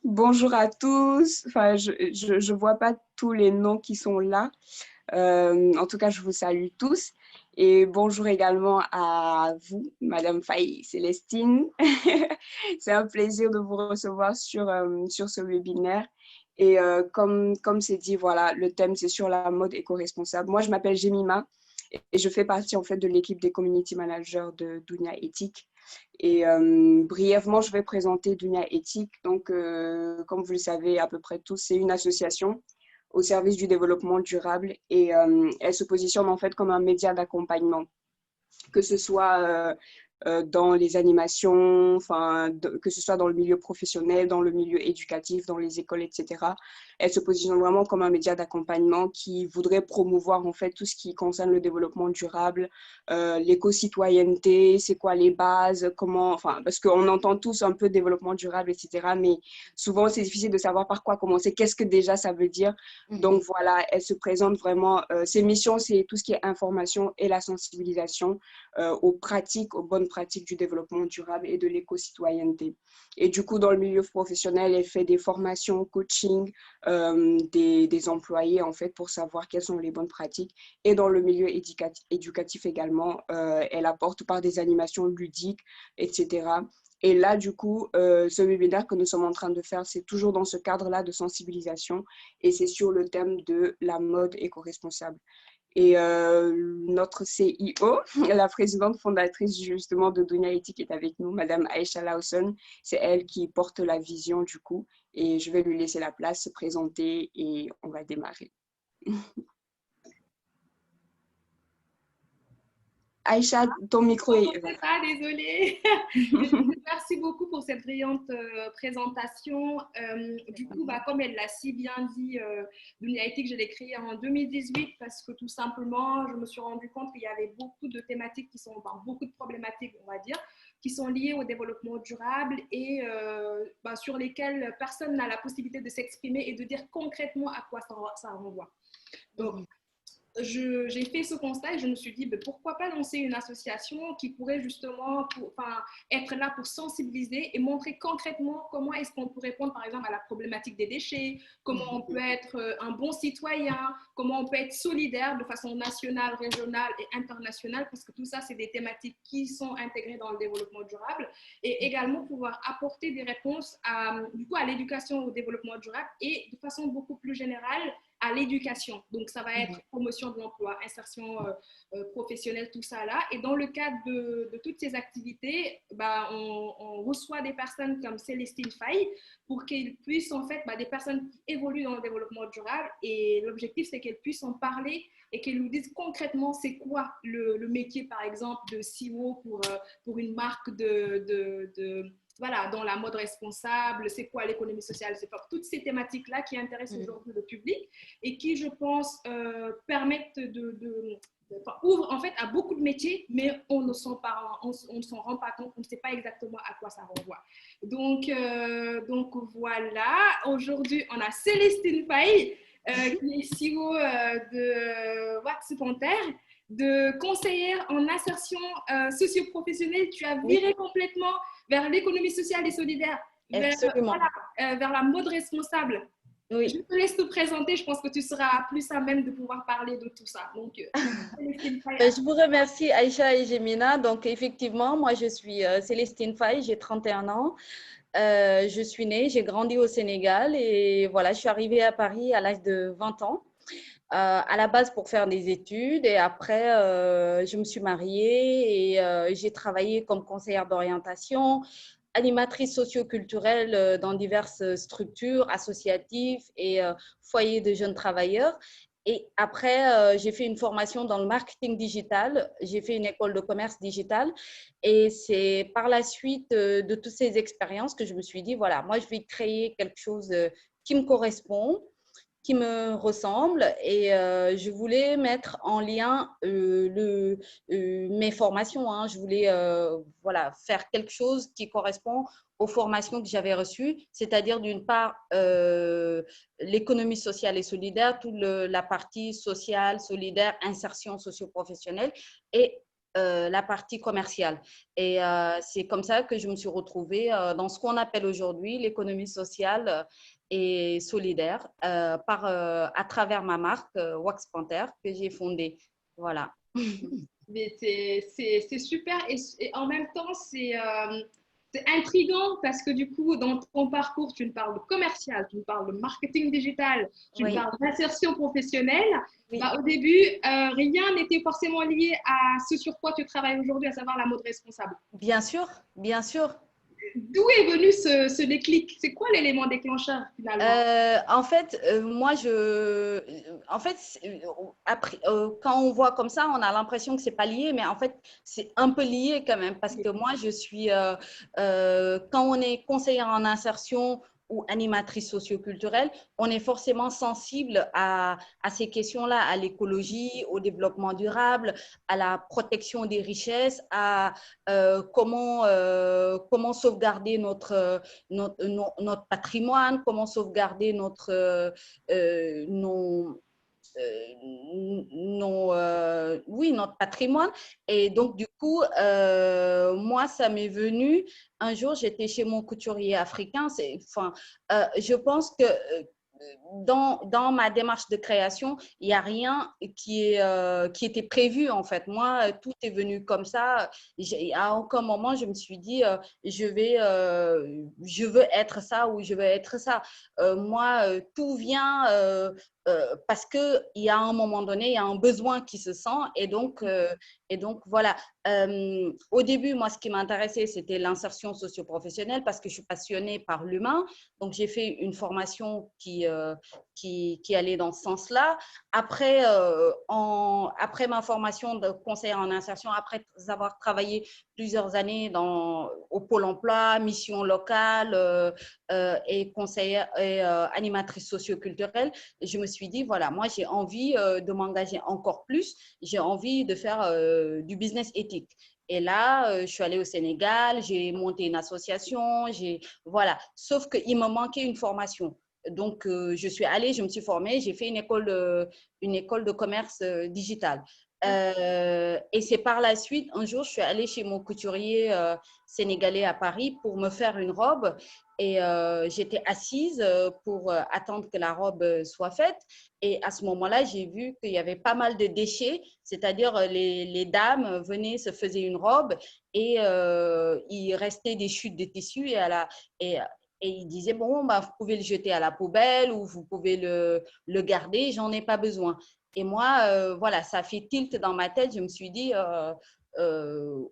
Bonjour à tous. Enfin, je vois pas tous les noms qui sont là. En tout cas, je vous salue tous. Et bonjour également à vous, Madame Faye Célestine. C'est un plaisir de vous recevoir sur ce webinaire. Et comme c'est dit, voilà, le thème, c'est sur la mode éco-responsable. Moi, je m'appelle Jemima et je fais partie en fait de l'équipe des community managers de Dunia Éthique. Et brièvement, je vais présenter Dunia Éthique. Donc, comme vous le savez à peu près tous, c'est une association au service du développement durable et elle se positionne en fait comme un média d'accompagnement, que ce soit dans les animations, que ce soit dans le milieu professionnel, dans le milieu éducatif, dans les écoles, etc. Elle se positionne vraiment comme un média d'accompagnement qui voudrait promouvoir en fait tout ce qui concerne le développement durable, l'éco-citoyenneté, c'est quoi les bases, comment, enfin, parce qu'on entend tous un peu développement durable, etc. Mais souvent, c'est difficile de savoir par quoi commencer, qu'est-ce que déjà ça veut dire. Donc voilà, elle se présente vraiment, ses missions, c'est tout ce qui est information et la sensibilisation aux pratiques, aux bonnes pratiques du développement durable et de l'éco-citoyenneté. Et du coup, dans le milieu professionnel, elle fait des formations, coaching des employés, en fait, pour savoir quelles sont les bonnes pratiques. Et dans le milieu éducatif également, elle apporte par des animations ludiques, etc. Et là, du coup, ce webinaire que nous sommes en train de faire, c'est toujours dans ce cadre-là de sensibilisation et c'est sur le thème de la mode éco-responsable. Et notre CIO, la présidente fondatrice justement de Dunia Éthique est avec nous, Madame Aïcha Lawson. C'est elle qui porte la vision du coup. Et je vais lui laisser la place, se présenter et on va démarrer. Aïcha, ton micro est... C'est pas, désolée. Merci beaucoup pour cette brillante présentation. Du coup, comme elle l'a si bien dit, Dunia Éthique, je l'ai créée en 2018 parce que tout simplement, je me suis rendu compte qu'il y avait beaucoup de thématiques qui sont, beaucoup de problématiques, on va dire, qui sont liées au développement durable et sur lesquelles personne n'a la possibilité de s'exprimer et de dire concrètement à quoi ça renvoie. Donc, j'ai fait ce constat et je me suis dit, pourquoi pas lancer une association qui pourrait justement être là pour sensibiliser et montrer concrètement comment est-ce qu'on peut répondre par exemple à la problématique des déchets, comment on peut être un bon citoyen, comment on peut être solidaire de façon nationale, régionale et internationale, parce que tout ça, c'est des thématiques qui sont intégrées dans le développement durable, et également pouvoir apporter des réponses du coup, à l'éducation au développement durable et de façon beaucoup plus générale à l'éducation. Donc, ça va être promotion de l'emploi, insertion professionnelle, tout ça là. Et dans le cadre de toutes ces activités, on reçoit des personnes comme Célestine Faye pour qu'elles puissent, en fait, des personnes qui évoluent dans le développement durable. Et l'objectif, c'est qu'elles puissent en parler et qu'elles nous disent concrètement c'est quoi le métier, par exemple, de CEO pour une marque voilà, dans la mode responsable, c'est quoi l'économie sociale, c'est pas toutes ces thématiques-là qui intéressent aujourd'hui le public et qui, je pense, permettent ouvrent en fait à beaucoup de métiers, mais on ne s'en rend pas compte, on ne sait pas exactement à quoi ça renvoie. Donc voilà, aujourd'hui, on a Célestine Faye, qui est CEO de Wax Panthère, de conseillère en insertion socio-professionnelle. Tu as viré complètement vers l'économie sociale et solidaire, vers la mode responsable. Oui. Je te laisse te présenter, je pense que tu seras plus à même de pouvoir parler de tout ça. Donc, je vous remercie Aïcha et Jemina. Donc, effectivement, moi, je suis Célestine Faye, j'ai 31 ans. Je suis née, j'ai grandi au Sénégal et voilà, je suis arrivée à Paris à l'âge de 20 ans. À la base pour faire des études et après, je me suis mariée et j'ai travaillé comme conseillère d'orientation, animatrice socio-culturelle dans diverses structures associatives et foyers de jeunes travailleurs. Et après, j'ai fait une formation dans le marketing digital. J'ai fait une école de commerce digital. Et c'est par la suite de toutes ces expériences que je me suis dit, voilà, moi, je vais créer quelque chose qui me correspond, qui me ressemble et je voulais mettre en lien mes formations. Hein. Je voulais voilà, faire quelque chose qui correspond aux formations que j'avais reçues, c'est-à-dire d'une part l'économie sociale et solidaire, toute la partie sociale, solidaire, insertion socio-professionnelle et la partie commerciale. Et c'est comme ça que je me suis retrouvée dans ce qu'on appelle aujourd'hui l'économie sociale et solidaire à travers ma marque Wax Panther que j'ai fondée. Voilà. Mais c'est super et en même temps, c'est intriguant parce que du coup, dans ton parcours, tu me parles de commercial, tu me parles de marketing digital, tu me Oui. parles d'insertion professionnelle. Oui. Bah, au début, rien n'était forcément lié à ce sur quoi tu travailles aujourd'hui, à savoir la mode responsable. Bien sûr, bien sûr. D'où est venu ce déclic? C'est quoi l'élément déclencheur finalement? En fait, après, quand on voit comme ça, on a l'impression que c'est pas lié, mais en fait, c'est un peu lié quand même parce que moi, quand on est conseillère en insertion ou animatrice socioculturelle, on est forcément sensible à ces questions-là, à l'écologie, au développement durable, à la protection des richesses, à comment sauvegarder notre patrimoine, comment sauvegarder notre patrimoine. Et donc, du coup, moi, ça m'est venu. Un jour, j'étais chez mon couturier africain. Je pense que dans ma démarche de création, il n'y a rien qui était prévu, en fait. Moi, tout est venu comme ça. À aucun moment, je me suis dit, je veux être ça ou je veux être ça. Moi, tout vient parce qu'il y a un moment donné, il y a un besoin qui se sent. Et donc voilà. Au début, moi, ce qui m'intéressait, c'était l'insertion socio-professionnelle parce que je suis passionnée par l'humain. Donc, j'ai fait une formation qui allait dans ce sens-là. Après, après ma formation de conseillère en insertion, après avoir travaillé plusieurs années au Pôle emploi, mission locale et conseillère et animatrice socioculturelle, je me suis dit, voilà, moi, j'ai envie de m'engager encore plus. J'ai envie de faire du business éthique. Et là, je suis allée au Sénégal, j'ai monté une association, voilà. Sauf qu'il me manquait une formation. Donc, je suis allée, je me suis formée, j'ai fait une école de commerce digital. Et c'est par la suite, un jour, je suis allée chez mon couturier sénégalais à Paris pour me faire une robe. Et j'étais assise pour attendre que la robe soit faite. Et à ce moment-là, j'ai vu qu'il y avait pas mal de déchets, c'est-à-dire les dames venaient, se faisaient une robe et il restait des chutes de tissu et ils disaient, bon, bah, vous pouvez le jeter à la poubelle ou vous pouvez le garder, j'en ai pas besoin. Et moi, voilà, ça fait tilt dans ma tête. Je me suis dit,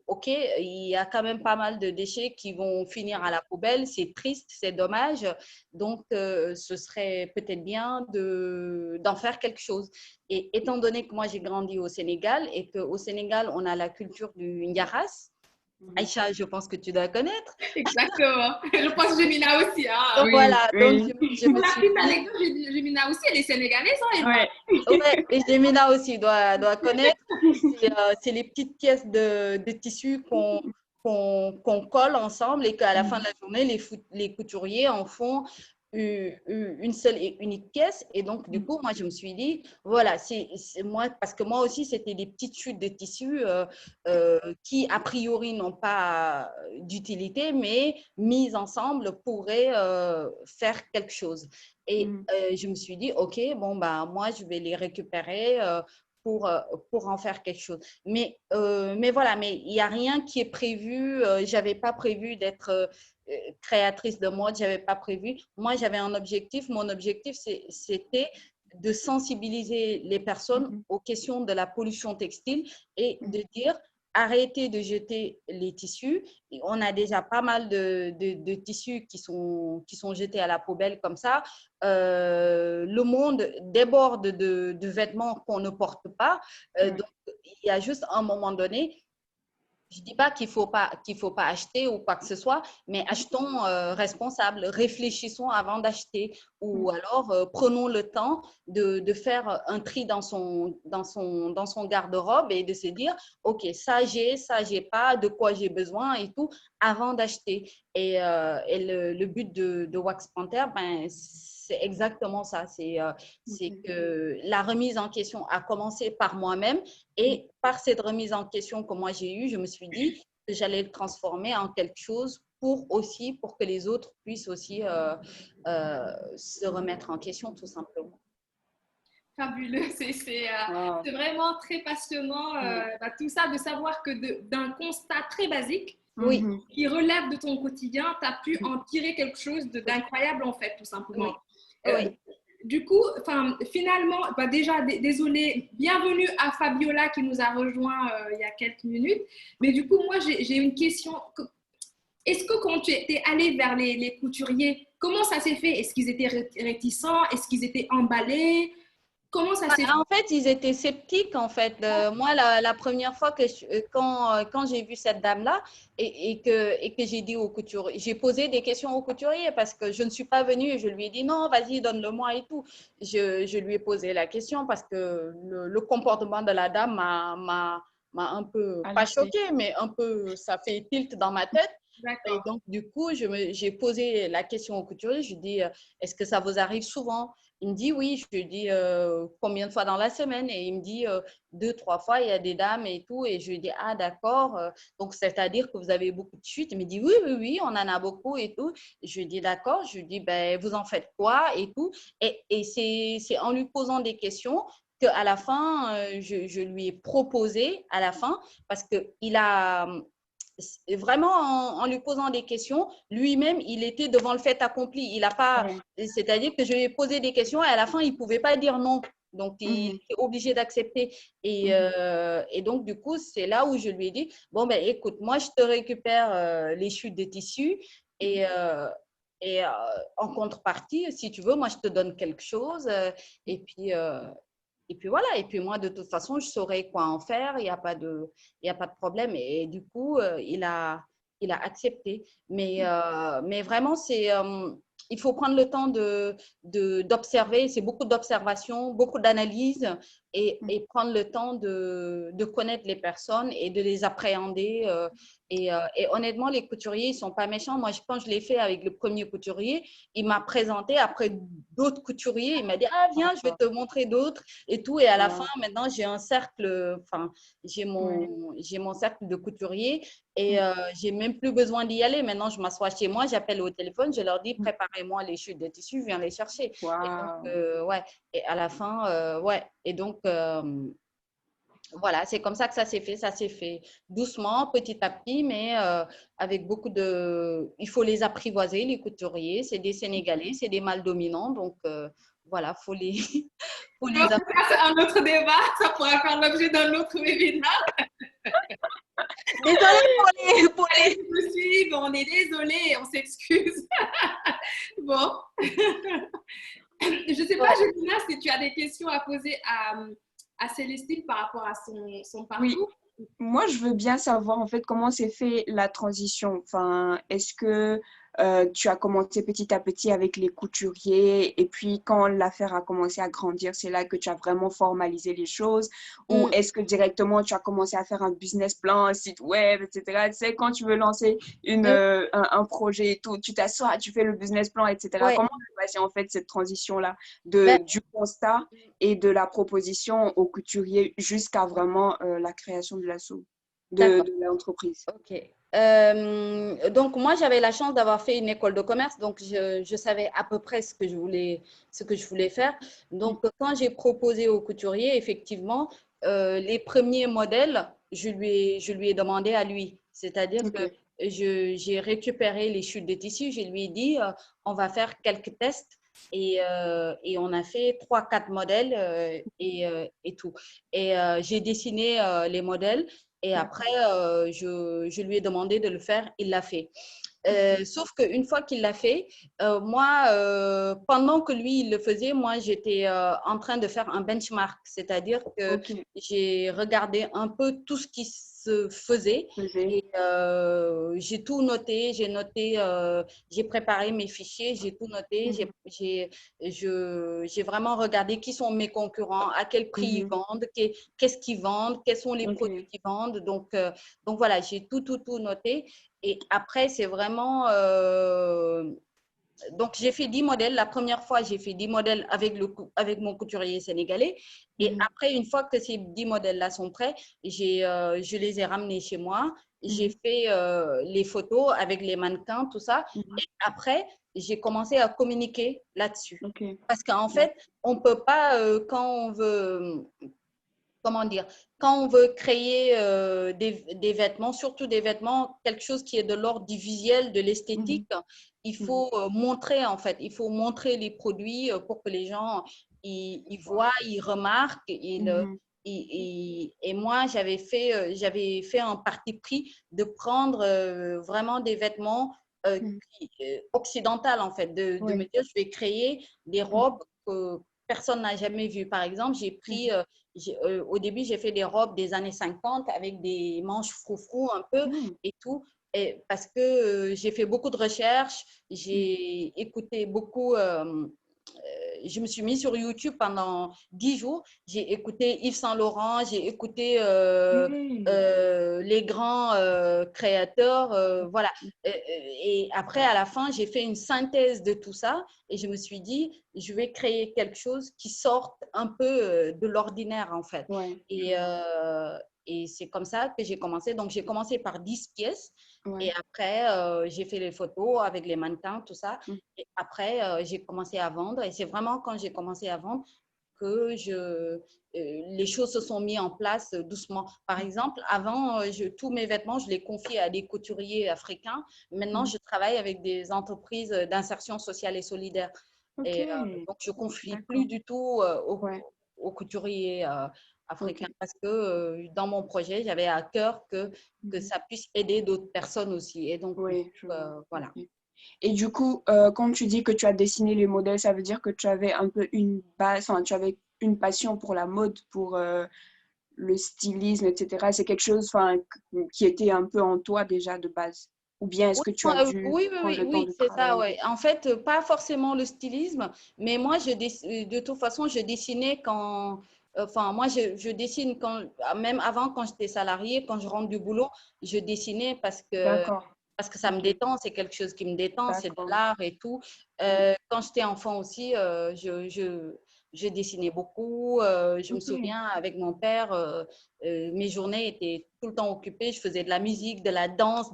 OK, il y a quand même pas mal de déchets qui vont finir à la poubelle. C'est triste, c'est dommage. Donc, ce serait peut-être bien d'en faire quelque chose. Et étant donné que moi, j'ai grandi au Sénégal et qu'au Sénégal, on a la culture du Ndiaras, Aïcha, je pense que tu dois connaître. Exactement. Je pense que Gemina aussi. Hein. Donc, Oui, voilà, donc oui. je me Pour la suis petite dit, anecdote, Gemina aussi, elle est sénégalaise. Hein, Ouais. ouais, et Jemina aussi doit connaître. C'est les petites pièces de tissu qu'on colle ensemble et qu'à la fin de la journée, les couturiers en font une seule et unique pièce. Et donc, du coup, moi, je me suis dit, voilà, c'est moi, parce que moi aussi, c'était des petites chutes de tissu qui, a priori, n'ont pas d'utilité, mais mises ensemble pourraient faire quelque chose. Et je me suis dit, OK, bon, bah, moi, je vais les récupérer pour en faire quelque chose. Mais voilà, mais il n'y a rien qui est prévu. Je n'avais pas prévu d'être créatrice de mode, je n'avais pas prévu. Moi, j'avais un objectif. Mon objectif, c'était de sensibiliser les personnes aux questions de la pollution textile et de dire, arrêtez de jeter les tissus. On a déjà pas mal de tissus qui sont jetés à la poubelle comme ça. Le monde déborde de vêtements qu'on ne porte pas. Donc, il y a juste un moment donné, je ne dis pas qu'il faut pas acheter ou quoi que ce soit, mais achetons responsable, réfléchissons avant d'acheter ou alors prenons le temps de faire un tri dans son garde-robe et de se dire, OK, ça j'ai pas, de quoi j'ai besoin et tout, avant d'acheter. Et le but de Wax Panther, ben, c'est exactement ça. C'est Ok. que la remise en question a commencé par moi-même et par cette remise en question que moi j'ai eue, je me suis dit que j'allais le transformer en quelque chose pour que les autres puissent aussi se remettre en question, tout simplement. Fabuleux, Wow. c'est vraiment très passionnant tout ça, de savoir que d'un constat très basique Oui, Mhm. qui relève de ton quotidien, tu as pu en tirer quelque chose d'incroyable en fait, tout simplement. oui, Euh, oui. du coup, finalement, déjà, désolée, bienvenue à Fabiola qui nous a rejoint il y a quelques minutes. Mais du coup, moi, j'ai une question. Est-ce que quand tu es allée vers les couturiers, comment ça s'est fait? Est-ce qu'ils étaient réticents? Est-ce qu'ils étaient emballés? Comment ça s'est fait? En fait, ils étaient sceptiques, en fait. Moi, la première fois quand j'ai vu cette dame-là et que j'ai dit au couturier, j'ai posé des questions au couturier parce que je ne suis pas venue et je lui ai dit non, vas-y, donne-le-moi et tout. Je lui ai posé la question parce que le comportement de la dame m'a un peu, pas Alerté. choquée, mais un peu, ça fait tilt dans ma tête. Et D'accord. donc, du coup, j'ai posé la question au couturier. Je lui ai dit, est-ce que ça vous arrive souvent? Il me dit oui. Je lui dis combien de fois dans la semaine? Et il me dit 2, 3 fois, il y a des dames et tout. Et je lui dis ah d'accord. Donc c'est-à-dire que vous avez beaucoup de chutes. Il me dit oui, oui, oui, on en a beaucoup et tout. Je lui dis d'accord. Je lui dis ben vous en faites quoi et tout. Et c'est en lui posant des questions qu'à la fin, je lui ai proposé à la fin parce qu'il a vraiment en lui posant des questions, lui-même, il était devant le fait accompli. Il a pas, Ouais. c'est-à-dire que je lui ai posé des questions et à la fin, il ne pouvait pas dire non. Donc, il Mhm. était obligé d'accepter. Mhm. Et donc, du coup, c'est là où je lui ai dit, bon, ben, écoute, moi, je te récupère les chutes de tissu et, en contrepartie, si tu veux, moi, je te donne quelque chose. Et puis, et puis voilà, et puis moi, de toute façon, je saurais quoi en faire, il y a pas de problème. Et du coup, il a accepté. Mais vraiment, il faut prendre le temps d'observer, c'est beaucoup d'observation, beaucoup d'analyse et prendre le temps de connaître les personnes et de les appréhender. Et honnêtement, les couturiers, ils ne sont pas méchants. Moi, quand je l'ai fait avec le premier couturier, il m'a présenté après d'autres couturiers. Il m'a dit, ah, viens, je vais te montrer d'autres et tout. Et à la fin, Wow. maintenant, j'ai un cercle, enfin, Ouais. j'ai mon cercle de couturiers et j'ai même plus besoin d'y aller. Maintenant, je m'assois chez moi, j'appelle au téléphone, je leur dis, préparez-moi les chutes de tissu, je viens les chercher. Et donc, Wow. ouais, et à la fin, ouais. Et donc, voilà, c'est comme ça que ça s'est fait. Ça s'est fait doucement, petit à petit, mais avec beaucoup de… Il faut les apprivoiser, les couturiers. C'est des Sénégalais, c'est des mâles dominants. Donc, voilà, faut Je pense les que ça, c'est un autre débat. Ça pourra faire l'objet d'un autre webinaire. Désolée pour Allez, les… qui me suivent, on est désolé, on s'excuse. Bon. Je ne sais pas, Ouais. Julina, si tu as des questions à poser à Célestine par rapport à son Oui, parcours. moi, je veux bien savoir en fait comment s'est fait la transition. Enfin, est-ce que tu as commencé petit à petit avec les couturiers et puis quand l'affaire a commencé à grandir, c'est là que tu as vraiment formalisé les choses? Ou Mm, est-ce que directement tu as commencé à faire un business plan, un site web, etc. Tu sais, quand tu veux lancer mm, un projet et tout, tu t'assois, tu fais le business plan, etc. ouais. Comment s'est passé en fait cette transition-là Ben, du constat et de la proposition au couturier jusqu'à vraiment la création de d'accord. de l'entreprise. OK. Donc, moi, j'avais la chance d'avoir fait une école de commerce, donc je savais à peu près ce que je voulais faire. Donc, quand j'ai proposé au couturier, effectivement, les premiers modèles, je lui ai demandé à lui. C'est-à-dire que Ok, j'ai récupéré les chutes de tissu, je lui ai dit, on va faire quelques tests. Et on a fait 3, 4 modèles et tout. Et j'ai dessiné les modèles. Et après, d'accord. je lui ai demandé de le faire, il l'a fait. Ok, Sauf qu'une fois qu'il l'a fait, moi, pendant que lui, il le faisait, moi, j'étais en train de faire un benchmark, c'est-à-dire que ok. j'ai regardé un peu tout ce qui se faisait Faisais. et j'ai tout noté, j'ai préparé mes fichiers, j'ai tout noté, Mhm, j'ai vraiment regardé qui sont mes concurrents, à quel prix ils mhm. vendent, qu'est-ce qu'ils vendent, quels sont les produits Ok, qu'ils vendent. Donc voilà, j'ai tout noté. Et après, c'est vraiment donc, j'ai fait 10 modèles. La première fois, j'ai fait 10 modèles avec mon couturier sénégalais. Et après, une fois que ces 10 modèles-là sont prêts, je les ai ramenés chez moi. J'ai fait les photos avec les mannequins, tout ça. Et après, j'ai commencé à communiquer là-dessus. Parce qu'en fait, on ne peut pas, quand on veut, comment dire, quand on veut créer des vêtements, surtout des vêtements, quelque chose qui est de l'ordre du visuel, de l'esthétique, il faut montrer, en fait, il faut montrer les produits pour que les gens ils voient, ils remarquent. Et moi, j'avais fait un parti pris de prendre vraiment des vêtements occidentaux, en fait, de me dire, je vais créer des robes que personne n'a jamais vues. Par exemple, j'ai pris… au début, j'ai fait des robes des années 50 avec des manches froufrou un peu et tout. Et parce que j'ai fait beaucoup de recherches, j'ai écouté beaucoup. Je me suis mise sur YouTube pendant 10 jours. J'ai écouté Yves Saint Laurent, j'ai écouté les grands créateurs. Voilà. Et après, à la fin, j'ai fait une synthèse de tout ça et je me suis dit, je vais créer quelque chose qui sorte un peu de l'ordinaire, en fait. Et c'est comme ça que j'ai commencé. Donc, j'ai commencé par 10 pièces. Et après, j'ai fait les photos avec les mannequins, tout ça. Et après, j'ai commencé à vendre. Et c'est vraiment quand j'ai commencé à vendre que les choses se sont mises en place doucement. Par exemple, avant, tous mes vêtements, je les confiais à des couturiers africains. Maintenant, je travaille avec des entreprises d'insertion sociale et solidaire. Et donc, je ne confie plus du tout aux couturiers africains parce que dans mon projet, j'avais à cœur que ça puisse aider d'autres personnes aussi. Et donc, voilà. Et du coup, quand tu dis que tu as dessiné les modèles, ça veut dire que tu avais un peu une base, enfin, tu avais une passion pour la mode, pour le stylisme, etc. C'est quelque chose qui était un peu en toi déjà de base. Ou bien est-ce que tu as dû prendre le temps de c'est ça, travailler? ouais. En fait, pas forcément le stylisme, mais moi, de toute façon, je dessinais quand… Enfin, moi, je dessine même avant, quand j'étais salariée, quand je rentre du boulot, je dessinais parce que ça me détend, c'est quelque chose qui me détend, c'est de l'art et tout. Quand j'étais enfant aussi, je dessinais beaucoup. Je me souviens, avec mon père, mes journées étaient tout le temps occupées. Je faisais de la musique, de la danse,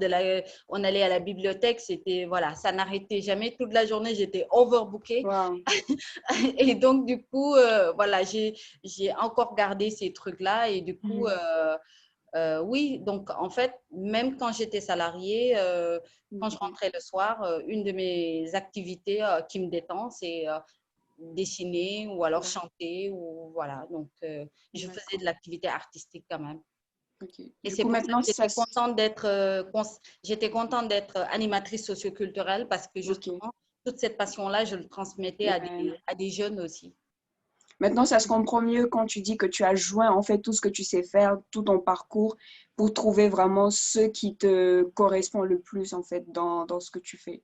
on allait à la bibliothèque. C'était, voilà, ça n'arrêtait jamais. Toute la journée, j'étais overbookée. Wow. Et donc, du coup, voilà, j'ai encore gardé ces trucs-là. Et du coup… oui, donc en fait, même quand j'étais salariée, quand je rentrais le soir, une de mes activités qui me détend, c'est dessiner ou alors chanter. Ou, voilà, donc je faisais de l'activité artistique quand même. Et c'est pour ça que j'étais contente d'être animatrice socioculturelle parce que justement, toute cette passion-là, je le transmettais à des jeunes aussi. Maintenant, ça se comprend mieux quand tu dis que tu as joint en fait tout ce que tu sais faire, tout ton parcours, pour trouver vraiment ce qui te correspond le plus en fait dans ce que tu fais.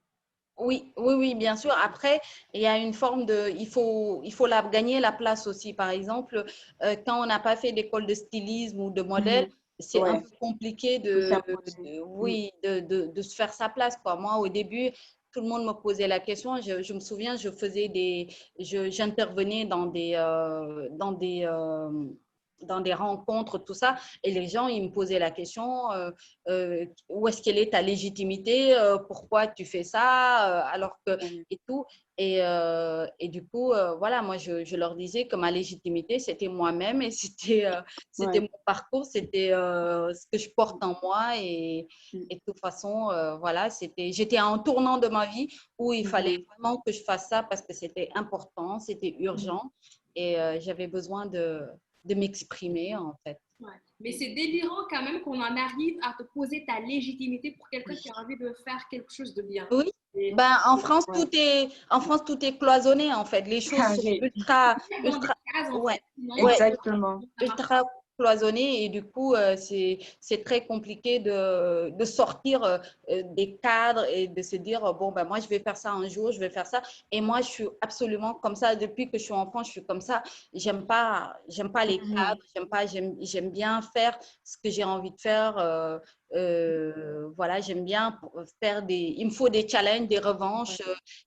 Oui, bien sûr. Après, il y a une forme il faut gagner la place aussi. Par exemple, quand on n'a pas fait d'école de stylisme ou de modèle, c'est un peu compliqué de se faire sa place, quoi. Moi, au début, tout le monde me posait la question. Je me souviens, j'intervenais dans des rencontres, tout ça, et les gens, ils me posaient la question, où est-ce qu'elle est ta légitimité, pourquoi tu fais ça, alors que, et tout. Et du coup, voilà, moi, je leur disais que ma légitimité, c'était moi-même et c'était mon parcours, c'était ce que je porte en moi. Et de toute façon, voilà, j'étais à un tournant de ma vie où il fallait vraiment que je fasse ça parce que c'était important, c'était urgent et j'avais besoin de m'exprimer, en fait. Ouais. Mais c'est délirant quand même qu'on en arrive à te poser ta légitimité pour quelqu'un qui a envie de faire quelque chose de bien. Oui. En France, tout est cloisonné, en fait. Les choses sont ultra Exactement. ultra cloisonné et du coup, c'est très compliqué de sortir des cadres et de se dire, bon, ben, moi, je vais faire ça un jour, je vais faire ça. Et moi, je suis absolument comme ça. Depuis que je suis enfant, je suis comme ça. J'aime pas les cadres, j'aime bien faire ce que j'ai envie de faire. Voilà, j'aime bien faire il me faut des challenges, des revanches,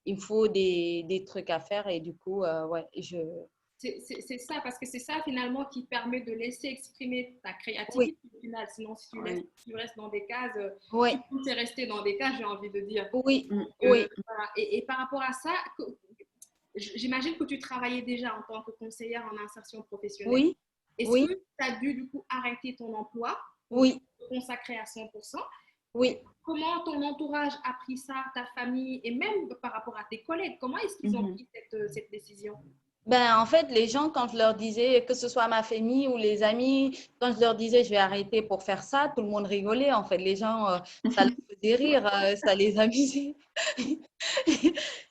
il me faut des trucs à faire et du coup, ouais, c'est ça, parce que c'est ça finalement qui permet de laisser exprimer ta oui, créativité au final. Sinon, si Oui. tu restes dans des cases, oui, tu es resté dans des cases, j'ai envie de dire. oui, Mm. oui, Voilà. Et par rapport à ça, j'imagine que tu travaillais déjà en tant que conseillère en insertion professionnelle. oui, Est-ce que oui, tu as dû du coup arrêter ton emploi pour oui, te consacrer à 100%? oui. Comment ton entourage a pris ça, ta famille et même par rapport à tes collègues? Comment est-ce qu'ils ont Mhm. pris cette décision? Ben, en fait, les gens, quand je leur disais, que ce soit ma famille ou les amis, quand je leur disais je vais arrêter pour faire ça, tout le monde rigolait. En fait, les gens, ça les faisait rire, ça les amusait.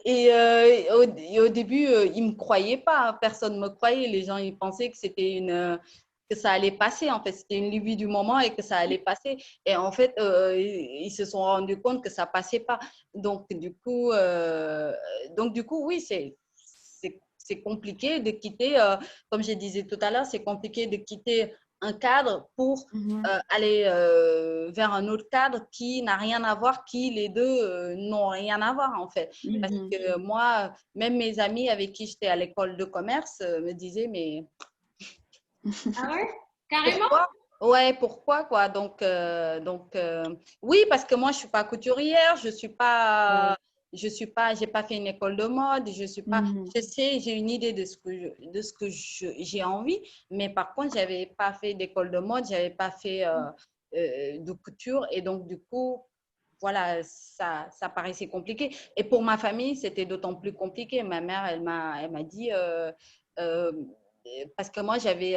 Et au début, ils ne me croyaient pas. Personne ne me croyait. Les gens, ils pensaient que que ça allait passer. En fait, c'était une lubie du moment et que ça allait passer. Et en fait, ils se sont rendus compte que ça passait pas. Donc, du coup, oui, c'est compliqué de quitter, comme je disais tout à l'heure, c'est compliqué de quitter un cadre pour Mhm. aller vers un autre cadre qui n'a rien à voir, qui les deux n'ont rien à voir en fait. Parce Mhm. que moi, même mes amis avec qui j'étais à l'école de commerce me disaient, mais Ah ouais? Carrément? pourquoi? Ouais, pourquoi quoi? Oui, parce que moi je suis pas couturière, Ouais. j'ai pas fait une école de mode, je suis pas, Mhm. je sais, j'ai une idée j'ai envie, mais par contre j'avais pas fait d'école de mode, j'avais pas fait de couture et donc du coup voilà, ça paraissait compliqué. Et pour ma famille, c'était d'autant plus compliqué. Ma mère, elle m'a dit, euh, parce que moi, j'avais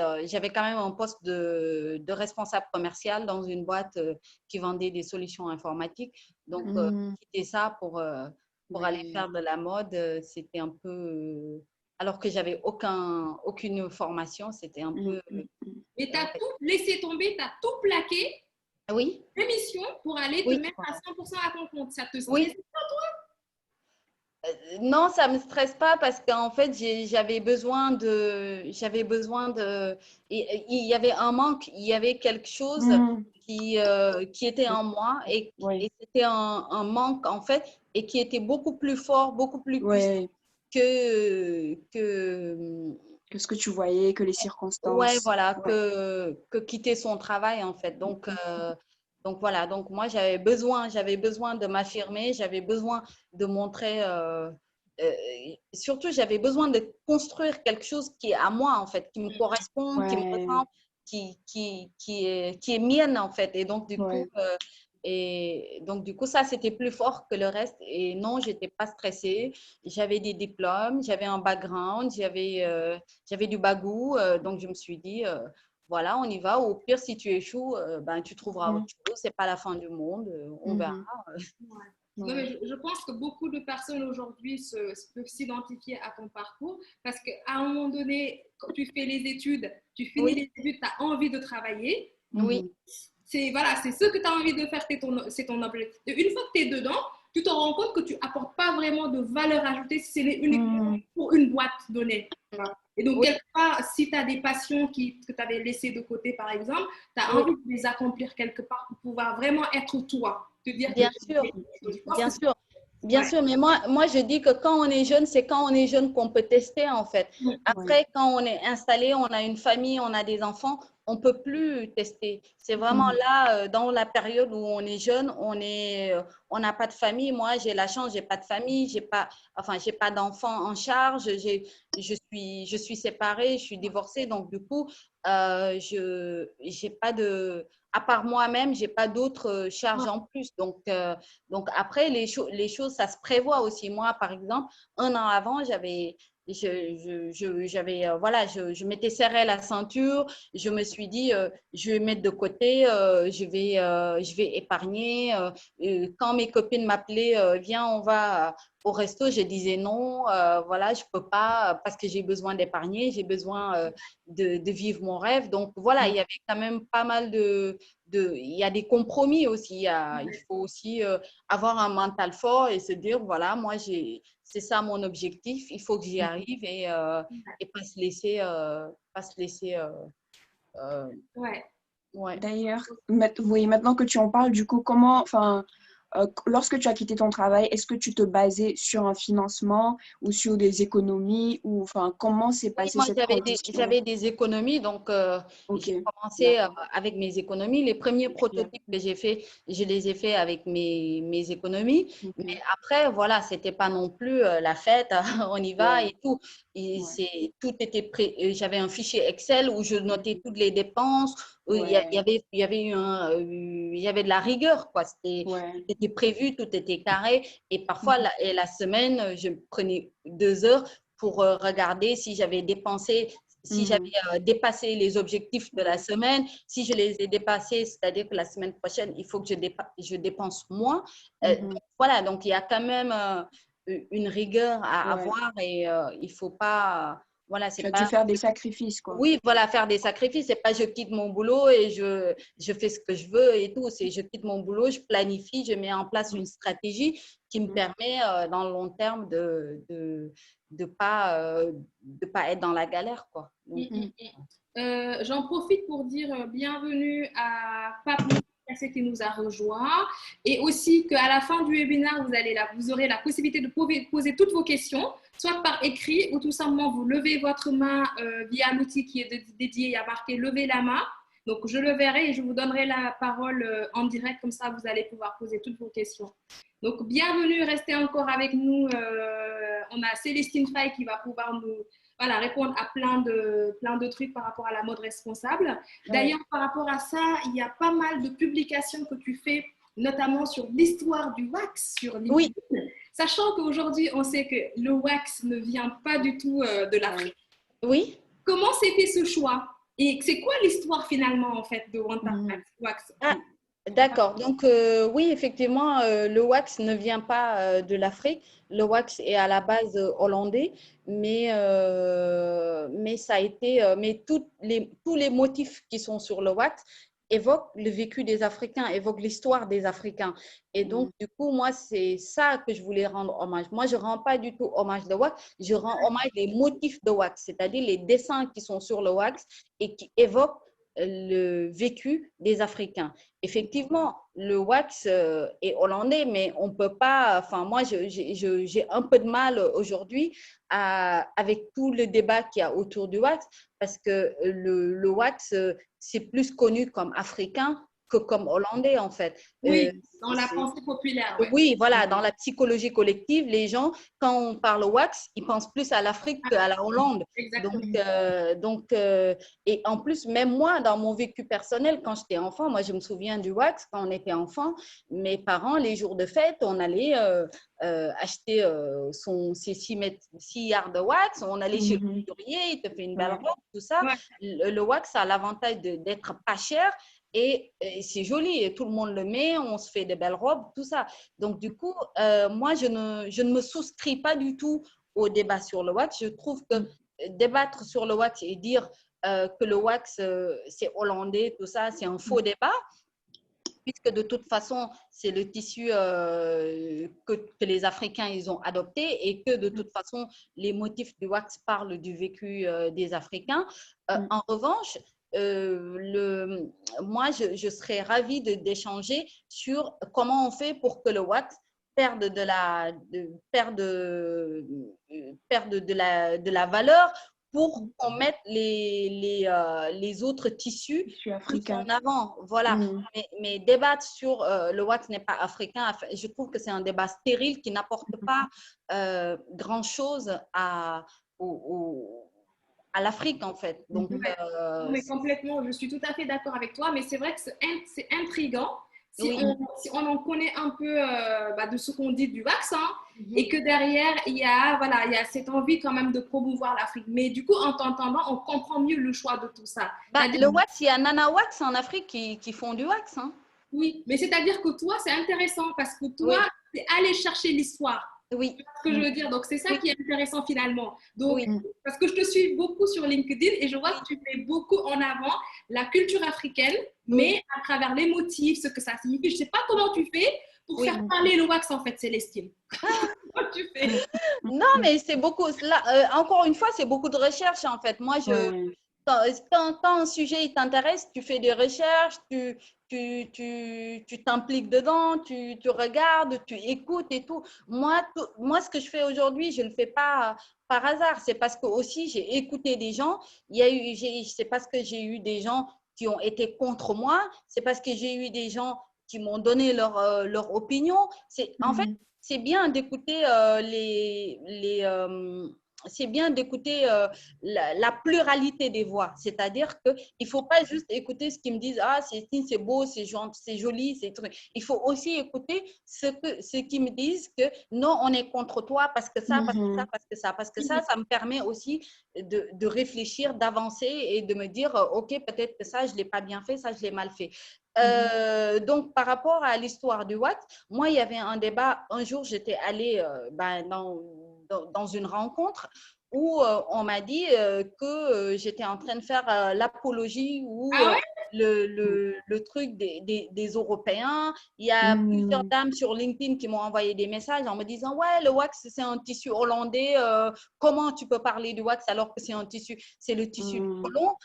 quand même un poste de responsable commercial dans une boîte qui vendait des solutions informatiques. Donc, Mhm. quitter ça pour aller Ouais. faire de la mode, c'était un peu. Alors que j'avais aucune formation, c'était un Mhm. peu. Mhm. Et tu as Ouais. tout laissé tomber, tu as tout plaqué, Oui, démission, pour aller te oui, mettre à 100% à ton compte. Ça te stresse? oui. Non, ça me stresse pas parce qu'en fait, j'avais besoin de, il y avait un manque, il y avait quelque chose Mhm. qui était en moi Oui. et c'était un manque en fait et qui était beaucoup plus fort, beaucoup plus puissant Ouais. que, Que ce que tu voyais, que les ouais, circonstances. voilà, Ouais. que quitter son travail en fait. Donc voilà, donc moi j'avais besoin de m'affirmer, j'avais besoin de montrer, euh, surtout j'avais besoin de construire quelque chose qui est à moi en fait, qui me correspond, qui me Ouais. ressemble, qui est mienne en fait. Ouais. Et donc du coup ça c'était plus fort que le reste. Et non, j'étais pas stressée, j'avais des diplômes, j'avais un background, j'avais du bagou, donc je me suis dit voilà, on y va. Au pire, si tu échoues, ben, tu trouveras autre Mhm. chose. C'est pas la fin du monde. On verra. Mhm. Ouais. Non, mais Ouais. je pense que beaucoup de personnes aujourd'hui peuvent s'identifier à ton parcours parce qu'à un moment donné, quand tu fais les études, tu finis Oui, les études, tu as envie de travailler. oui, Mhm. C'est voilà, c'est ce que tu as envie de faire, c'est ton objectif. Et une fois que tu es dedans, tu te rends compte que tu apportes pas vraiment de valeur ajoutée si c'est uniquement Mhm. pour une boîte donnée. Voilà. Et donc, oui, quelque part, si tu as des passions que tu avais laissées de côté, par exemple, tu as oui, envie de les accomplir quelque part pour pouvoir vraiment être toi. Te dire que bien sûr, je pense bien que sûr. Bien ouais. sûr, mais moi, je dis que quand on est jeune, c'est quand on est jeune qu'on peut tester, en fait. Ouais. Après, quand on est installé, on a une famille, on a des enfants, on ne peut plus tester. C'est vraiment Mhm. là, dans la période où on est jeune, on n'a pas de famille. Moi, j'ai la chance, j'ai pas de famille, j'ai pas d'enfants en charge, je suis séparée, je suis divorcée, donc du coup, j'ai pas à part moi-même, j'ai pas d'autres charges en plus. Donc après, les choses, ça se prévoit aussi. Moi, par exemple, un an avant, voilà, je m'étais serré la ceinture. Je me suis dit, je vais mettre de côté, je vais épargner. Quand mes copines m'appelaient, viens, on va au resto, je disais non, voilà, je peux pas parce que j'ai besoin d'épargner, j'ai besoin de vivre mon rêve. Donc voilà, il y avait quand même pas mal il y a des compromis aussi. Il faut aussi avoir un mental fort et se dire, voilà, moi, c'est ça mon objectif, il faut que j'y arrive et pas se laisser, Ouais. ouais. D'ailleurs, oui, maintenant que tu en parles, du coup, comment, enfin, lorsque tu as quitté ton travail, est-ce que tu te basais sur un financement ou sur des économies ou, enfin, comment s'est Oui, passée moi, cette transition? j'avais des économies, donc Ok, j'ai commencé d'accord. avec mes économies. Les premiers Bien. prototypes que j'ai fait, je les ai faits avec mes économies. Mais Ok. après, voilà, c'était pas non plus la fête, on y va Ouais, et tout. ouais. Tout était prêt. J'avais un fichier Excel où je notais toutes les dépenses. Où Ouais, il y avait il y avait de la rigueur, quoi. ouais. Tout était prévu, tout était carré. Et parfois, la semaine, je prenais 2 heures pour regarder si j'avais dépensé, si j'avais Mhm. dépassé les objectifs de la Ouais. semaine. Si je les ai dépassés, c'est-à-dire que la semaine prochaine, il faut que je dépense moins. Mhm. Donc, voilà, donc il y a quand même une rigueur à Ouais. avoir et il ne faut pas, voilà, Tu c'est as dû pas, faire des sacrifices, quoi. oui, voilà, faire des sacrifices. C'est pas je quitte mon boulot et je fais ce que je veux et tout. C'est je quitte mon boulot, je planifie, je mets en place une stratégie qui me Mhm. permet dans le long terme de pas être dans la galère, quoi. Mm, Donc, mm, mm. J'en profite pour dire bienvenue à Pape Cassé qui nous a rejoint et aussi qu'à la fin du webinaire, vous aurez la possibilité de poser toutes vos questions, soit par écrit ou tout simplement vous levez votre main via l'outil qui est dédié, il y a marqué lever la main. Donc, je le verrai et je vous donnerai la parole en direct, comme ça vous allez pouvoir poser toutes vos questions. Donc, bienvenue, restez encore avec nous. On a Célestine Fay qui va pouvoir nous répondre à plein de trucs par rapport à la mode responsable. D'ailleurs, par rapport à ça, il y a pas mal de publications que tu fais, notamment sur l'histoire du wax sur LinkedIn. oui, Sachant qu'aujourd'hui, on sait que le wax ne vient pas du tout de l'Afrique. oui. Comment s'est fait ce choix? Et c'est quoi l'histoire finalement, en fait, de Wanta Mhm. Wax? Ah, d'accord. Donc, oui, effectivement, le wax ne vient pas de l'Afrique. Le wax est à la base hollandais, mais ça a été, mais tous les motifs qui sont sur le wax évoquent le vécu des Africains, évoquent l'histoire des Africains. Et donc, Mhm. du coup, moi, c'est ça que je voulais rendre hommage. Moi, je ne rends pas du tout hommage de wax, je rends hommage des motifs de wax, c'est-à-dire les dessins qui sont sur le wax et qui évoquent le vécu des Africains. Effectivement, le wax est hollandais, mais on peut pas. Enfin, moi, j'ai un peu de mal aujourd'hui avec tout le débat qu'il y a autour du wax, parce que le wax, c'est plus connu comme africain que comme hollandais, en fait. Oui, dans la pensée populaire, ouais. Oui, voilà, dans la psychologie collective, les gens, quand on parle wax, ils pensent plus à l'Afrique qu'à la Hollande. Donc, Exactement. et en plus, même moi, dans mon vécu personnel, quand j'étais enfant, moi, je me souviens du wax, quand on était enfant, mes parents, les jours de fête, on allait acheter ses 6 yards de wax, on allait chez le Mhm. couturier, il te fait une belle Ouais. robe, tout ça. Ouais. Le wax a l'avantage d'être pas cher et c'est joli et tout le monde le met, on se fait des belles robes, tout ça. Donc, du coup, moi, je ne me souscris pas du tout au débat sur le wax. Je trouve que débattre sur le wax et dire que le wax, c'est hollandais, tout ça, c'est un faux débat, puisque de toute façon, c'est le tissu que les Africains, ils ont adopté et que de toute façon, les motifs du wax parlent du vécu des Africains. En revanche, moi, je serais ravie d'échanger sur comment on fait pour que le wax perde de la valeur pour qu'on mette les autres tissus Je suis plus en africain. avant. Voilà. Mhm. Mais débattre sur le wax n'est pas africain, je trouve que c'est un débat stérile qui n'apporte pas grand-chose à l'Afrique, en fait. Donc, Mhm. Non, mais complètement, je suis tout à fait d'accord avec toi, mais c'est vrai que c'est intriguant. Oui. Si on en connaît un peu de ce qu'on dit du wax, hein, et que derrière, il y a cette envie quand même de promouvoir l'Afrique. Mais du coup, en t'entendant, on comprend mieux le choix de tout ça. Le wax, il y a Nana Wax en Afrique qui font du wax. Hein. Oui, mais c'est-à-dire que toi, c'est intéressant parce que toi, Oui. c'est aller chercher l'histoire. Oui. C'est ce que je veux dire. Donc, c'est ça qui est intéressant finalement. Donc, Oui. parce que je te suis beaucoup sur LinkedIn et je vois que tu mets beaucoup en avant la culture africaine, mais à travers les motifs, ce que ça signifie. Je ne sais pas comment tu fais pour faire parler le wax en fait, Célestine. Comment tu fais? Non, mais c'est beaucoup. Là, encore une fois, c'est beaucoup de recherche en fait. Moi, quand un sujet il t'intéresse, tu fais des recherches, tu t'impliques dedans, tu regardes, tu écoutes et tout. Moi, ce que je fais aujourd'hui, je ne le fais pas par hasard. C'est parce que aussi j'ai écouté des gens. C'est parce que j'ai eu des gens qui ont été contre moi. C'est parce que j'ai eu des gens qui m'ont donné leur opinion. En fait, c'est bien d'écouter c'est bien d'écouter la pluralité des voix. C'est-à-dire qu'il ne faut pas juste écouter ce qu'ils me disent, ah, c'est beau, c'est joli, c'est truc. Il faut aussi écouter ce qu'ils me disent que non, on est contre toi parce que ça, parce que ça, parce que ça. Parce que ça me permet aussi de réfléchir, d'avancer et de me dire, OK, peut-être que ça, je ne l'ai pas bien fait, ça, je l'ai mal fait. Donc, par rapport à l'histoire du wax, moi, il y avait un débat. Un jour, j'étais allée dans une rencontre où on m'a dit que j'étais en train de faire l'apologie ou le truc des Européens. Il y a plusieurs dames sur LinkedIn qui m'ont envoyé des messages en me disant « Ouais, le wax, c'est un tissu hollandais. Comment tu peux parler du wax alors que c'est le tissu du colon ?»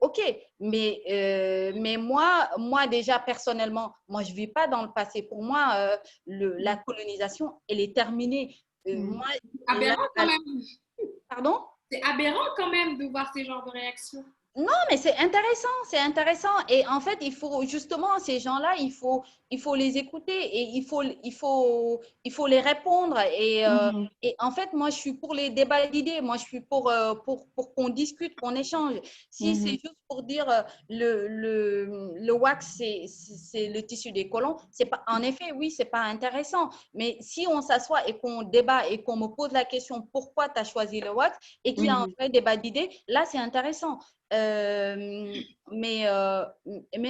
OK, mais moi déjà personnellement, moi je vis pas dans le passé. Pour moi, la colonisation, elle est terminée. Moi, aberrant quand même. Pardon? C'est aberrant quand même de voir ces genres de réactions. Non, mais c'est intéressant, c'est intéressant. Et en fait, il faut justement, ces gens-là, il faut les écouter et il faut les répondre. Et en fait, moi, je suis pour les débats d'idées. Moi, je suis pour qu'on discute, qu'on échange. Si c'est juste pour dire le wax, c'est le tissu des colons, c'est pas, en effet, oui, c'est pas intéressant. Mais si on s'assoit et qu'on débat et qu'on me pose la question pourquoi tu as choisi le wax et qu'il y a un vrai débat d'idées, là, c'est intéressant. Mais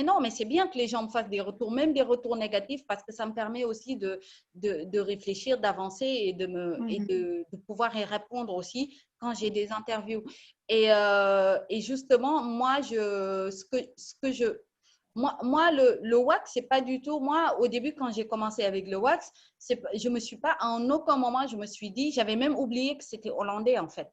non, mais c'est bien que les gens me fassent des retours, même des retours négatifs, parce que ça me permet aussi de réfléchir, d'avancer et de pouvoir y répondre aussi quand j'ai des interviews. Et justement, moi, moi, le wax, c'est pas du tout. Moi, au début, quand j'ai commencé avec le wax, je me suis pas, en aucun moment, je me suis dit, j'avais même oublié que c'était hollandais en fait.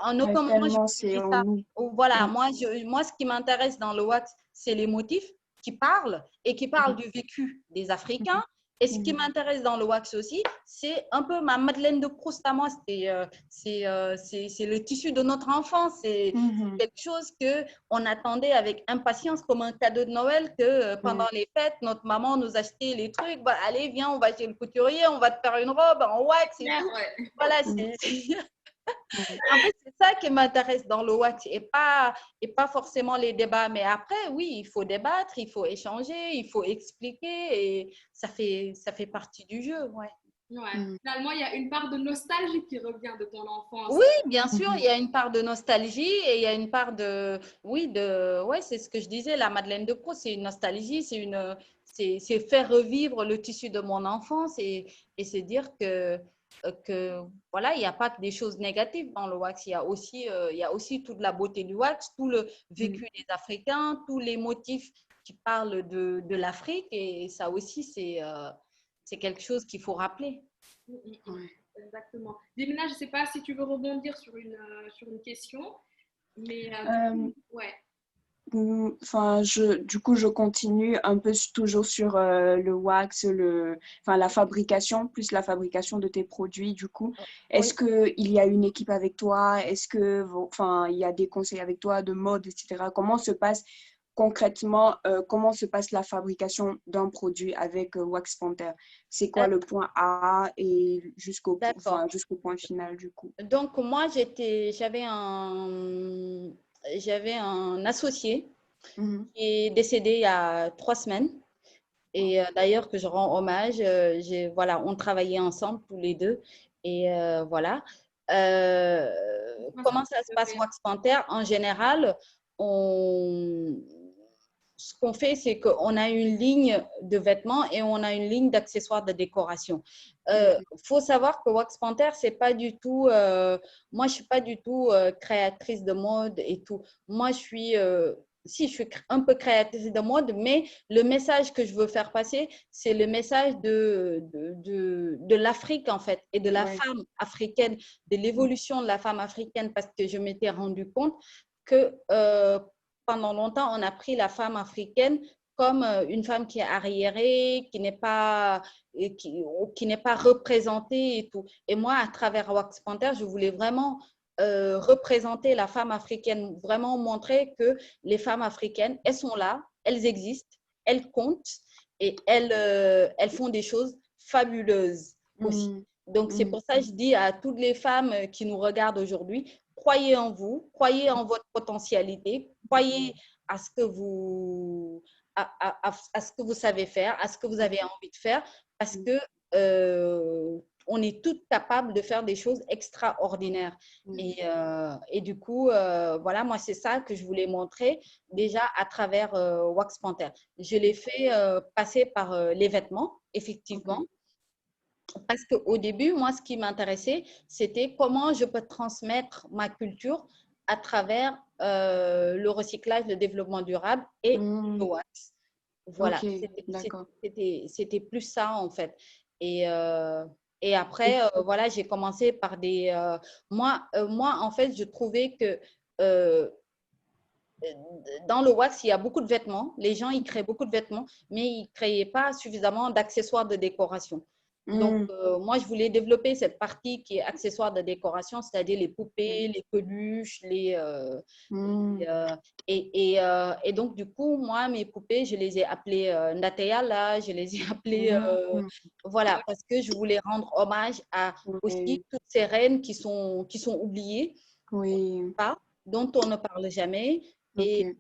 En aucun moment, je me suis dit ça. Voilà, moi, ce qui m'intéresse dans le wax, c'est les motifs qui parlent et qui parlent du vécu des Africains. Et ce qui m'intéresse dans le wax aussi, c'est un peu ma Madeleine de Proust à moi. C'est le tissu de notre enfance. C'est quelque chose qu'on attendait avec impatience comme un cadeau de Noël, que pendant les fêtes, notre maman nous achetait les trucs. Bah, allez, viens, on va chez le couturier, on va te faire une robe en wax et tout. Voilà, en fait, c'est ça qui m'intéresse dans le wax et pas forcément les débats. Mais après, oui, il faut débattre, il faut échanger, il faut expliquer et ça fait partie du jeu. Ouais. Finalement, il y a une part de nostalgie qui revient de ton enfance. Oui, bien sûr, il y a une part de nostalgie et il y a une part ouais, c'est ce que je disais, la Madeleine de Proust, c'est une nostalgie, c'est faire revivre le tissu de mon enfance et c'est dire que voilà, il n'y a pas que des choses négatives dans le wax. Il y a aussi toute la beauté du wax, tout le vécu des Africains, tous les motifs qui parlent de l'Afrique. Et ça aussi, c'est quelque chose qu'il faut rappeler. Exactement. Dimina, je ne sais pas si tu veux rebondir sur une question, mais ouais. Enfin, du coup, je continue un peu toujours sur le wax, la fabrication, plus la fabrication de tes produits, du coup. Est-ce qu'il y a une équipe avec toi? Est-ce que, il y a des conseils avec toi de mode, etc. Comment se passe concrètement, comment se passe la fabrication d'un produit avec Wax Panther? C'est quoi le point A et jusqu'au point final, du coup? Donc, moi, j'avais un associé qui est décédé il y a 3 semaines. Et d'ailleurs, que je rends hommage, voilà, on travaillait ensemble tous les deux. Et voilà. Comment ça se passe, Wax Panther? En général, ce qu'on fait, c'est qu'on a une ligne de vêtements et on a une ligne d'accessoires de décoration. Faut savoir que Wax Panther, c'est pas du tout. Moi, je suis pas du tout créatrice de mode et tout. Moi, si je suis un peu créatrice de mode, mais le message que je veux faire passer, c'est le message de l'Afrique, en fait, et de la femme africaine, de l'évolution de la femme africaine, parce que je m'étais rendu compte que pendant longtemps, on a pris la femme africaine comme une femme qui est arriérée, qui n'est pas représentée et tout. Et moi, à travers Wax Panther, je voulais vraiment représenter la femme africaine, vraiment montrer que les femmes africaines, elles sont là, elles existent, elles comptent et elles font des choses fabuleuses aussi. Donc, c'est pour ça que je dis à toutes les femmes qui nous regardent aujourd'hui, croyez en vous, croyez en votre potentialité, croyez à ce que vous, à ce que vous savez faire, à ce que vous avez envie de faire, parce que on est toutes capables de faire des choses extraordinaires. Et du coup, voilà, moi, c'est ça que je voulais montrer déjà à travers Wax Panther. Je l'ai fait passer par les vêtements, effectivement. Parce qu'au début, moi, ce qui m'intéressait, c'était comment je peux transmettre ma culture à travers le recyclage, le développement durable et le wax. Voilà, c'était plus ça, en fait. Et après, voilà, j'ai commencé par des… moi, en fait, je trouvais que dans le wax, il y a beaucoup de vêtements. Les gens, ils créent beaucoup de vêtements, mais ils ne créaient pas suffisamment d'accessoires de décoration. Donc, moi, je voulais développer cette partie qui est accessoires de décoration, c'est-à-dire les poupées, les peluches, et donc, du coup, moi, mes poupées, je les ai appelées Ndateala, je les ai appelées… voilà, parce que je voulais rendre hommage à aussi toutes ces reines qui sont oubliées, dont on ne parle jamais. Et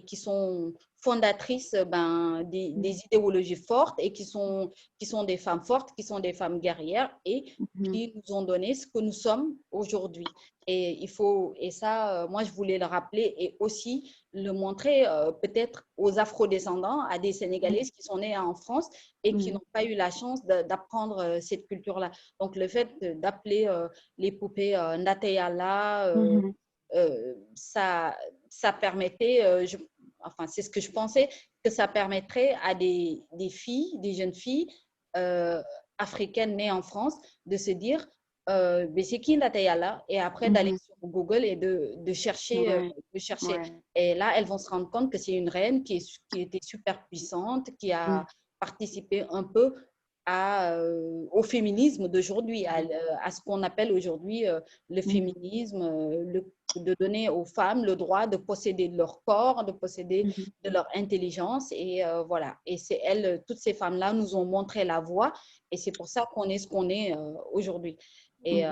qui sont fondatrices des idéologies fortes et qui sont des femmes fortes, qui sont des femmes guerrières et qui nous ont donné ce que nous sommes aujourd'hui. Et ça, moi, je voulais le rappeler et aussi le montrer peut-être aux Afro-descendants, à des Sénégalaises qui sont nées en France et qui n'ont pas eu la chance d'apprendre cette culture-là. Donc, le fait d'appeler les poupées Ndateala, ça permettait, enfin, c'est ce que je pensais, que ça permettrait à des filles, des jeunes filles africaines nées en France de se dire c'est qui Ndateala et après d'aller sur Google et de chercher. Et là, elles vont se rendre compte que c'est une reine qui était super puissante, qui a participé un peu au féminisme d'aujourd'hui, à ce qu'on appelle aujourd'hui le féminisme, de donner aux femmes le droit de posséder leur corps, de posséder de leur intelligence. Et voilà. Et c'est toutes ces femmes-là nous ont montré la voie. Et c'est pour ça qu'on est ce qu'on est aujourd'hui. Et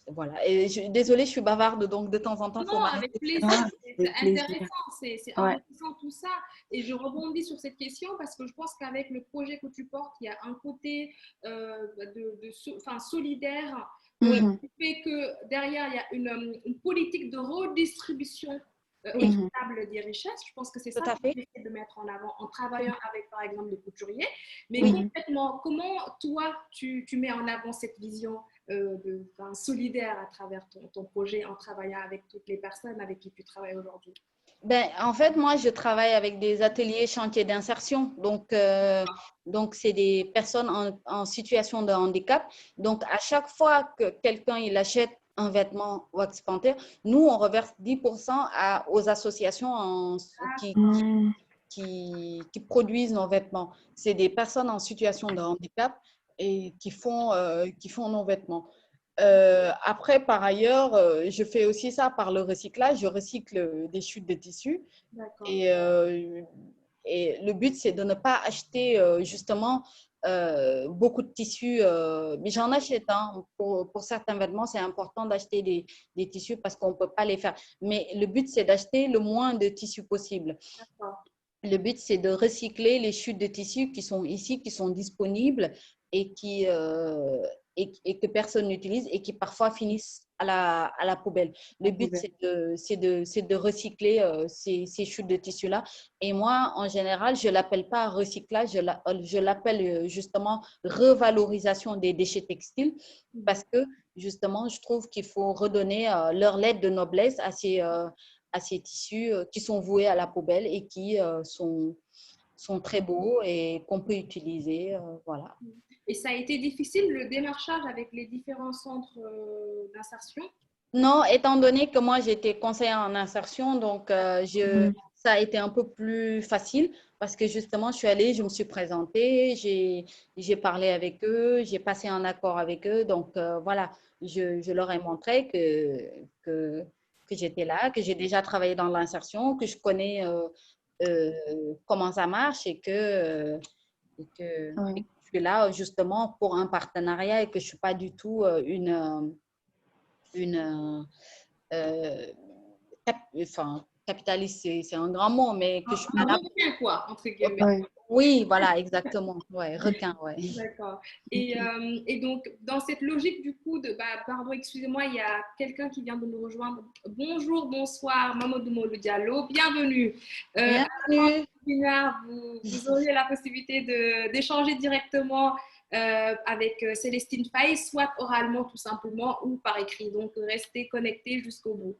voilà. Et désolée, je suis bavarde, donc de temps en temps, il faut avec plaisir. C'est intéressant, c'est enrichissant tout ça. Et je rebondis sur cette question parce que je pense qu'avec le projet que tu portes, il y a un côté solidaire qui fait que derrière, il y a une politique de redistribution équitable des richesses. Je pense que c'est ça que tu essaies de mettre en avant en travaillant avec, par exemple, des couturiers. Mais concrètement, comment toi, tu mets en avant cette vision solidaire à travers ton projet en travaillant avec toutes les personnes avec qui tu travailles aujourd'hui? En fait, moi, je travaille avec des ateliers chantiers d'insertion. Donc, c'est des personnes en situation de handicap. Donc, à chaque fois que quelqu'un il achète un vêtement Wax Panther, nous, on reverse 10% aux associations qui produisent nos vêtements. C'est des personnes en situation de handicap et qui font nos vêtements. Après, par ailleurs, je fais aussi ça par le recyclage. Je recycle des chutes de tissu. Et le but, c'est de ne pas acheter justement beaucoup de tissus, mais j'en achète. Hein. Pour certains vêtements, c'est important d'acheter des tissus parce qu'on ne peut pas les faire. Mais le but, c'est d'acheter le moins de tissus possible. Le but, c'est de recycler les chutes de tissus qui sont ici, qui sont disponibles et que personne n'utilise et qui parfois finissent à la poubelle. Le but, c'est de recycler ces chutes de tissus-là. Et moi, en général, je ne l'appelle pas recyclage, je l'appelle justement revalorisation des déchets textiles parce que justement, je trouve qu'il faut redonner leur lettre de noblesse à ces tissus qui sont voués à la poubelle et qui sont très beaux et qu'on peut utiliser. Voilà. Et ça a été difficile, le démarchage avec les différents centres d'insertion? Non, étant donné que moi, j'étais conseillère en insertion, donc ça a été un peu plus facile parce que justement, je suis allée, je me suis présentée, j'ai parlé avec eux, j'ai passé un accord avec eux. Donc, voilà, je leur ai montré que j'étais là, que j'ai déjà travaillé dans l'insertion, que je connais comment ça marche et que je suis là justement pour un partenariat et que je ne suis pas du tout capitaliste, c'est un grand mot, mais que je suis là. Requin, quoi, entre guillemets. Oui, voilà, exactement. Ouais, requin, ouais. D'accord. Et donc, dans cette logique, du coup, pardon, excusez-moi, il y a quelqu'un qui vient de nous rejoindre. Bonjour, bonsoir, Mamadou Moulou Diallo, bienvenue. Bienvenue. Vous aurez la possibilité d'échanger directement avec Célestine Faye, soit oralement tout simplement ou par écrit. Donc, restez connectés jusqu'au bout.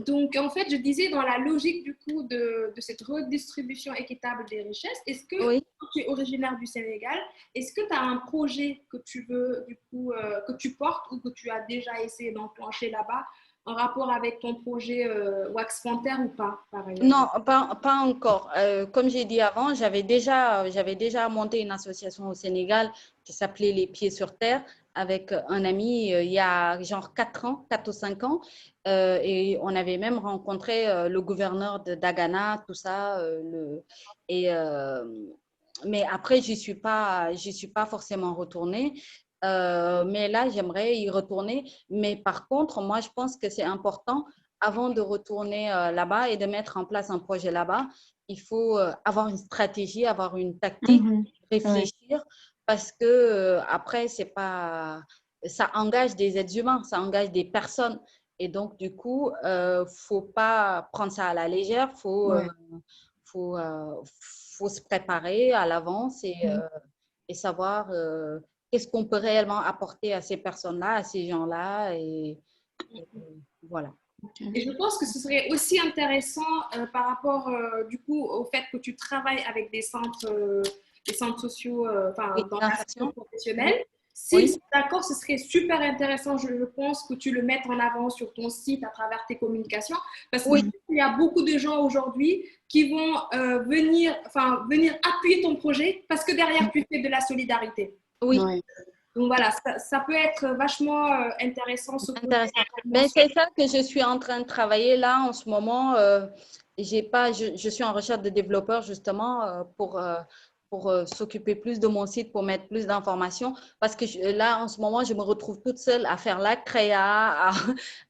Donc, en fait, je disais dans la logique du coup de cette redistribution équitable des richesses, est-ce que tu es originaire du Sénégal, est-ce que tu as un projet que tu veux du coup que tu portes ou que tu as déjà essayé d'enclencher là-bas en rapport avec ton projet Wax Panther ou pas, par ailleurs? Non, pas encore. Comme j'ai dit avant, j'avais déjà monté une association au Sénégal qui s'appelait Les Pieds sur Terre avec un ami il y a genre 4 ou 5 ans. Et on avait même rencontré le gouverneur de Dagana, tout ça. Mais après, j'y suis pas forcément retournée. Mais là, j'aimerais y retourner. Mais par contre, moi, je pense que c'est important, avant de retourner là-bas et de mettre en place un projet là-bas, il faut avoir une stratégie, avoir une tactique, réfléchir, parce que après, ça engage des êtres humains, ça engage des personnes. Et donc, du coup, faut pas prendre ça à la légère, faut se préparer à l'avance et savoir qu'est-ce qu'on peut réellement apporter à ces personnes-là, à ces gens-là. Et voilà. Et je pense que ce serait aussi intéressant par rapport du coup au fait que tu travailles avec des centres sociaux, dans l'action professionnelle. Si d'accord, ce serait super intéressant, je pense, que tu le mettes en avant sur ton site à travers tes communications, parce qu'il y a beaucoup de gens aujourd'hui qui vont venir appuyer ton projet parce que derrière tu fais de la solidarité. Donc voilà, ça peut être vachement intéressant. Ben, c'est ça que je suis en train de travailler là en ce moment. Je suis en recherche de développeurs justement pour s'occuper plus de mon site, pour mettre plus d'informations. Parce que là, en ce moment, je me retrouve toute seule à faire la créa,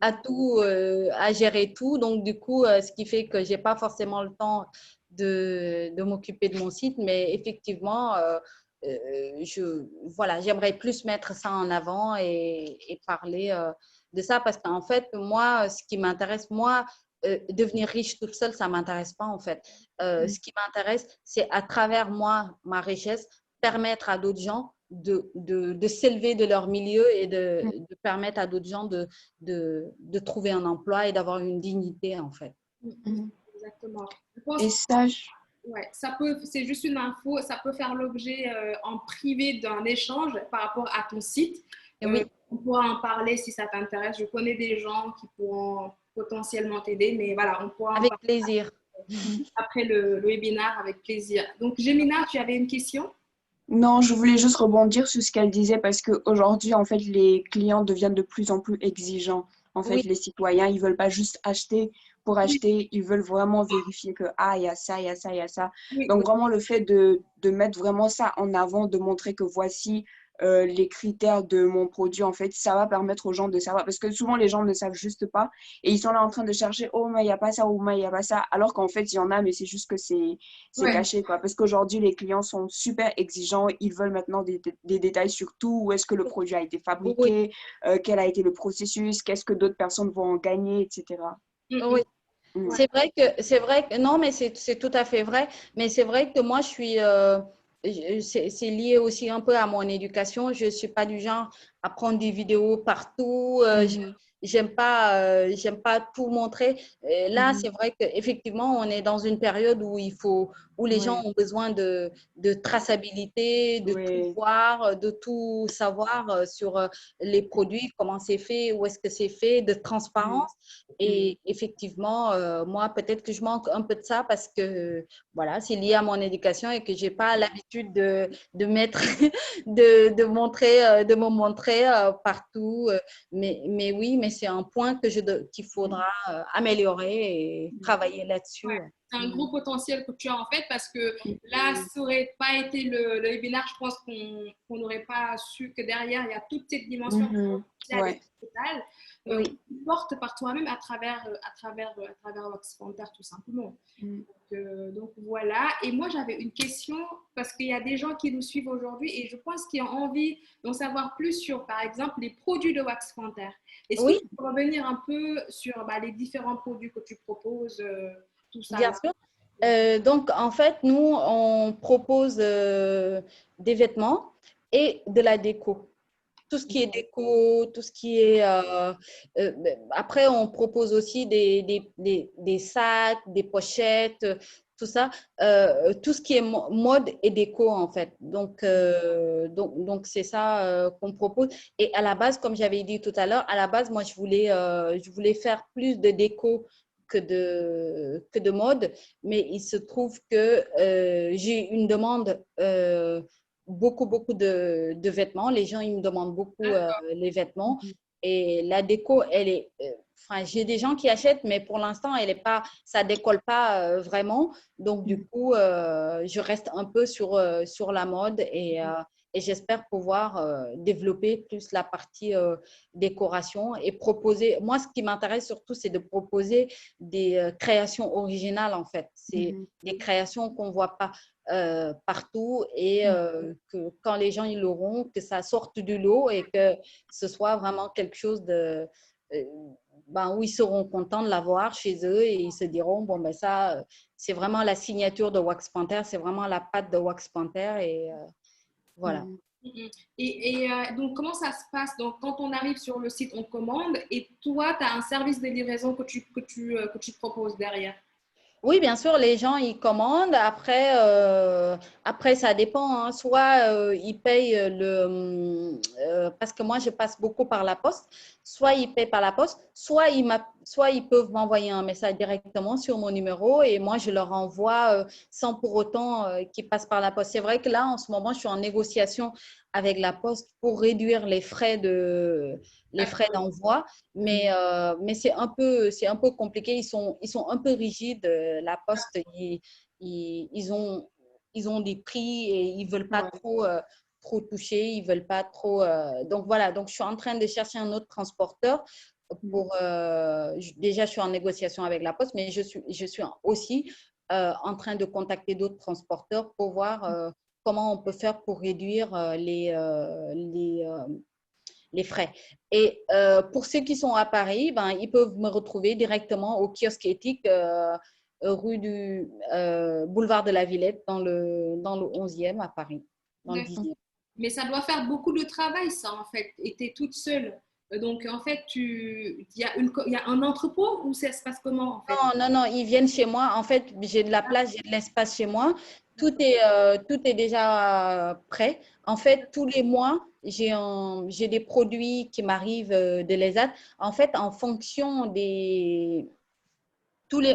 à gérer tout. Donc, du coup, ce qui fait que je n'ai pas forcément le temps de m'occuper de mon site. Mais effectivement, j'aimerais plus mettre ça en avant et parler de ça parce qu'en fait, moi, ce qui m'intéresse, devenir riche toute seule, ça ne m'intéresse pas en fait. Ce qui m'intéresse, c'est à travers moi, ma richesse, permettre à d'autres gens de s'élever de leur milieu et de permettre à d'autres gens de trouver un emploi et d'avoir une dignité en fait. Exactement. Et ça, c'est juste une info, ça peut faire l'objet en privé d'un échange par rapport à ton site. On pourra en parler si ça t'intéresse. Je connais des gens qui pourront potentiellement t'aider, mais voilà, on pourra en avec parler plaisir. Après le webinaire, avec plaisir. Donc, Gemina, tu avais une question? Non, je voulais juste rebondir sur ce qu'elle disait parce qu'aujourd'hui, en fait, les clients deviennent de plus en plus exigeants. En fait, Oui, les citoyens, ils veulent pas juste acheter pour acheter, ils veulent vraiment vérifier que, ah, il y a ça, il y a ça, il y a ça. oui, Donc, vraiment, le fait de mettre vraiment ça en avant, de montrer que voici les critères de mon produit, en fait, ça va permettre aux gens de savoir. Parce que souvent, les gens ne savent juste pas et ils sont là en train de chercher, oh, mais il n'y a pas ça, oh, mais il n'y a pas ça. Alors qu'en fait, il y en a, mais c'est juste que c'est ouais. caché, quoi. Parce qu'aujourd'hui, les clients sont super exigeants. Ils veulent maintenant des détails sur tout. Où est-ce que le produit a été oui, fabriqué, quel a été le processus, qu'est-ce que d'autres personnes vont en gagner, etc. Mm, oui. mm. Mm. C'est vrai que, non, mais c'est tout à fait vrai. Mais c'est vrai que moi, je suis, c'est lié aussi un peu à mon éducation. Je ne suis pas du genre à prendre des vidéos partout. Mhm. J'aime pas tout montrer. Là, Mhm. c'est vrai qu'effectivement, on est dans une période où où les gens Ouais, ont besoin de traçabilité, de tout ouais. voir, de tout savoir sur les produits, comment c'est fait, où est-ce que c'est fait, de Mhm. transparence. Mm. Et effectivement, moi, peut-être que je manque un peu de ça parce que voilà, c'est lié à mon éducation et que j'ai pas l'habitude de mettre, de montrer, de me montrer partout. Mais oui, mais c'est un point qu'il faudra améliorer et Mm. travailler là-dessus. Ouais, c'est un gros Mm. potentiel que tu as en fait parce que là, Mm. ça n'aurait pas été le webinaire, je pense qu'on n'aurait pas su que derrière, il y a toute cette dimension Mhm. sociale et Ouais. sociétale Oui, que tu portes par toi-même à travers Wax Panther tout simplement. Mm. Donc voilà, et moi j'avais une question parce qu'il y a des gens qui nous suivent aujourd'hui et je pense qu'ils ont envie d'en savoir plus sur par exemple les produits de Wax Panther. Est-ce que oui, tu peux revenir un peu sur les différents produits que tu proposes, tout ça bien là? sûr. Donc, en fait, nous, on propose des vêtements et de la déco. Tout ce qui est déco, tout ce qui est… après, on propose aussi des sacs, des pochettes, tout ça. Tout ce qui est mode et déco, en fait. Donc c'est ça qu'on propose. Et à la base, comme j'avais dit tout à l'heure, à la base, moi, je voulais faire plus de déco que de mode. Mais il se trouve que j'ai une demande beaucoup de vêtements. Les gens, ils me demandent beaucoup les vêtements. Mhm. Et la déco, elle est… Enfin, j'ai des gens qui achètent, mais pour l'instant, elle est pas, ça décolle pas vraiment. Donc, du coup, je reste un peu sur la mode et j'espère pouvoir développer plus la partie décoration et proposer. Moi, ce qui m'intéresse surtout, c'est de proposer des créations originales, en fait. C'est Mhm. des créations qu'on ne voit pas partout et que quand les gens ils l'auront, que ça sorte du lot et que ce soit vraiment quelque chose de… où ils seront contents de l'avoir chez eux et ils se diront, bon, ben ça, c'est vraiment la signature de Wax Panther, c'est vraiment la patte de Wax Panther et voilà. Mhm. Donc, comment ça se passe? Donc, quand on arrive sur le site, on commande et toi, tu as un service de livraison que tu proposes derrière. Oui, bien sûr, les gens, ils commandent. Après ça dépend, hein. Soit ils payent parce que moi, je passe beaucoup par la poste. Soit ils payent par la poste, soit ils peuvent m'envoyer un message directement sur mon numéro et moi, je leur envoie sans pour autant qu'ils passent par la poste. C'est vrai que là, en ce moment, je suis en négociation avec la poste pour réduire les frais d'envoi. Mais c'est un peu compliqué. Ils sont un peu rigides. La Poste, ils ont des prix et ils ne veulent pas Ouais. trop toucher. Ils veulent pas trop. Donc voilà, donc je suis en train de chercher un autre transporteur. Déjà, je suis en négociation avec la Poste, mais je suis aussi en train de contacter d'autres transporteurs pour voir comment on peut faire pour réduire les frais. Et pour ceux qui sont à Paris, ben, ils peuvent me retrouver directement au kiosque éthique rue du boulevard de la Villette dans le 11e à Paris, dans le D'accord. 10e. Mais ça doit faire beaucoup de travail, ça, en fait. Et tu es toute seule. Donc, en fait, il y a un entrepôt ou ça se passe comment, en fait? Non, ils viennent chez moi. En fait, j'ai de la place, j'ai de l'espace chez moi. Tout est déjà prêt. En fait, tous les mois, j'ai des produits qui m'arrivent de l'ESAT. En fait, en fonction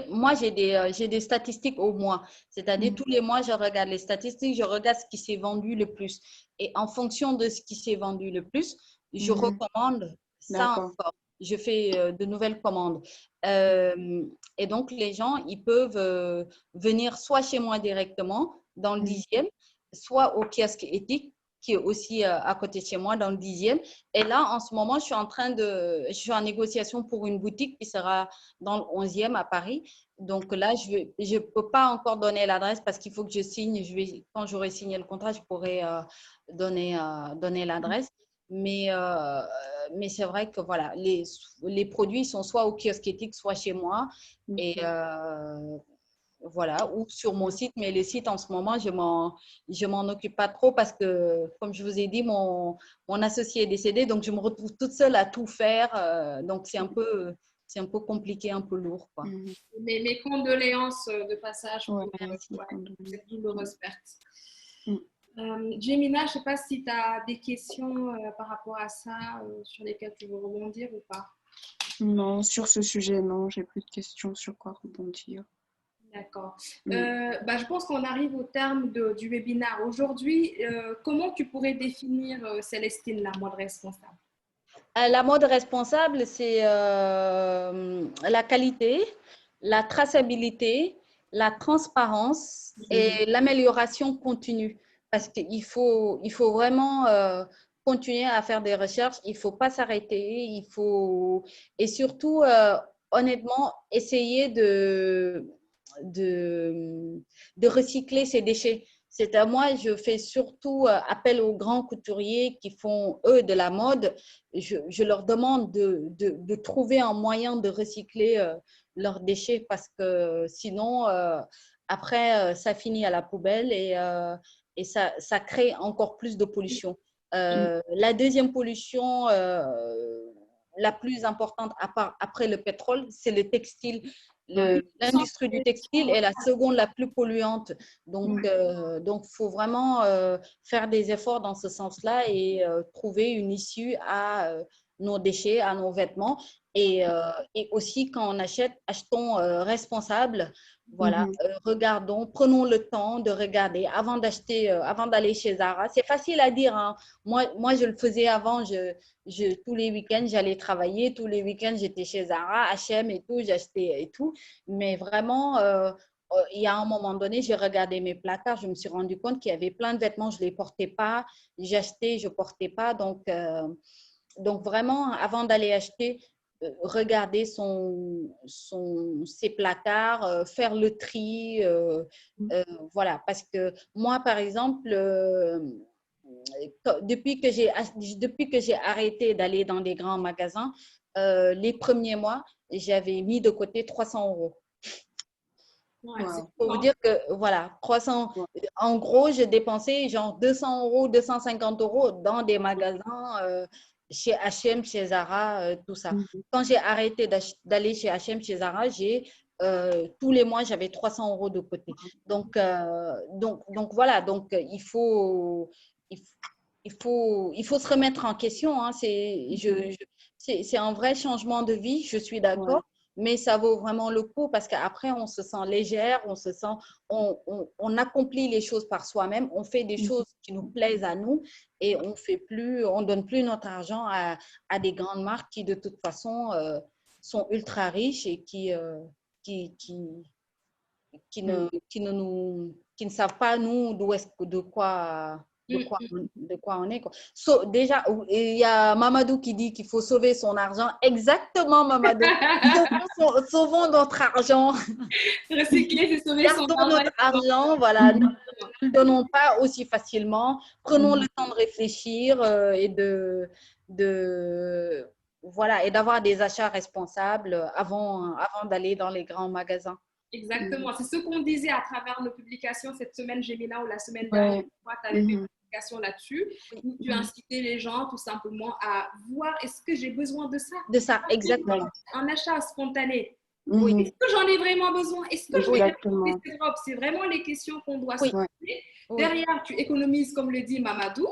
moi, j'ai des statistiques au mois. C'est-à-dire, tous les mois, je regarde les statistiques, je regarde ce qui s'est vendu le plus. Et en fonction de ce qui s'est vendu le plus, je Mhm. recommande ça D'accord. encore. je fais de nouvelles commandes. Et donc, les gens, ils peuvent venir soit chez moi directement dans le 10e, soit au kiosque éthique, qui est aussi à côté de chez moi, dans le 10e. Et là, en ce moment, je suis en négociation pour une boutique qui sera dans le 11e à Paris. Donc là, je peux pas encore donner l'adresse parce qu'il faut que je signe. Quand j'aurai signé le contrat, je pourrai donner l'adresse. Mais c'est vrai que voilà, les produits sont soit au kiosque éthique, soit chez moi. Et voilà, ou sur mon site. Mais les sites, en ce moment, je m'en occupe pas trop parce que, comme je vous ai dit, mon associé est décédé. Donc, je me retrouve toute seule à tout faire. Donc, c'est un peu compliqué, un peu lourd, quoi. Mes condoléances de passage pour Merci. cette douloureuse perte. Jemina, je ne sais pas si tu as des questions par rapport à ça sur lesquelles tu veux rebondir ou pas. Non, sur ce sujet, non, j'ai plus de questions sur quoi rebondir. D'accord. Je pense qu'on arrive au terme du webinaire. Aujourd'hui, comment tu pourrais définir, Célestine, la mode responsable? La mode responsable, c'est la qualité, la traçabilité, la transparence et l'amélioration continue. Parce qu'il faut vraiment continuer à faire des recherches, il ne faut pas s'arrêter, et surtout, honnêtement, essayer de recycler ces déchets. C'est à moi, je fais surtout appel aux grands couturiers qui font, eux, de la mode. Je leur demande de trouver un moyen de recycler leurs déchets parce que sinon, après, ça finit à la poubelle et ça crée encore plus de pollution. La deuxième pollution la plus importante après le pétrole, c'est le textile. L'industrie du textile est la seconde la plus polluante. Donc, faut vraiment faire des efforts dans ce sens-là et trouver une issue à nos déchets, à nos vêtements. Et aussi, quand on achète, achetons responsable. Voilà, regardons, prenons le temps de regarder avant d'acheter, avant d'aller chez Zara. C'est facile à dire, hein. Moi, je le faisais avant. Tous les week-ends, j'allais travailler. Tous les week-ends, j'étais chez Zara, H&M et tout, j'achetais et tout. Mais vraiment, il y a un moment donné, j'ai regardé mes placards, je me suis rendu compte qu'il y avait plein de vêtements, je ne les portais pas, j'achetais, je ne portais pas. Donc vraiment, avant d'aller acheter, regarder ses placards, faire le tri. Voilà, parce que moi, par exemple, depuis que j'ai arrêté d'aller dans des grands magasins, les premiers mois, j'avais mis de côté 300 euros. Ouais, pour vous dire que, voilà, 300, en gros, j'ai dépensé genre 200 euros, 250 euros dans des magasins chez H&M, chez Zara, tout ça. Quand j'ai arrêté d'aller chez H&M, chez Zara, tous les mois, j'avais 300 euros de côté. Donc voilà, donc il faut se remettre en question. Hein. C'est un vrai changement de vie, je suis d'accord. Mais ça vaut vraiment le coup parce qu'après, on se sent légère, on accomplit les choses par soi-même, on fait des choses qui nous plaisent à nous et on donne plus notre argent à des grandes marques qui, de toute façon, sont ultra riches et qui ne savent pas, nous, de quoi on est. Quoi. Déjà, il y a Mamadou qui dit qu'il faut sauver son argent. Exactement, Mamadou. Sauvons notre argent. Recycler, c'est sauver son argent. Gardons notre argent, voilà. Ne le donnons pas aussi facilement. Prenons le temps de réfléchir et voilà, et d'avoir des achats responsables avant d'aller dans les grands magasins. Exactement. C'est ce qu'on disait à travers nos publications cette semaine, Jemina, ou la semaine dernière. Tu avais fait une publication là-dessus où tu incitais les gens tout simplement à voir est-ce que j'ai besoin de ça? De ça, exactement. Un achat spontané. Oui. Est-ce que j'en ai vraiment besoin? Est-ce que je vais acheter cette robe? C'est vraiment les questions qu'on doit se poser. Derrière, tu économises, comme le dit Mamadou.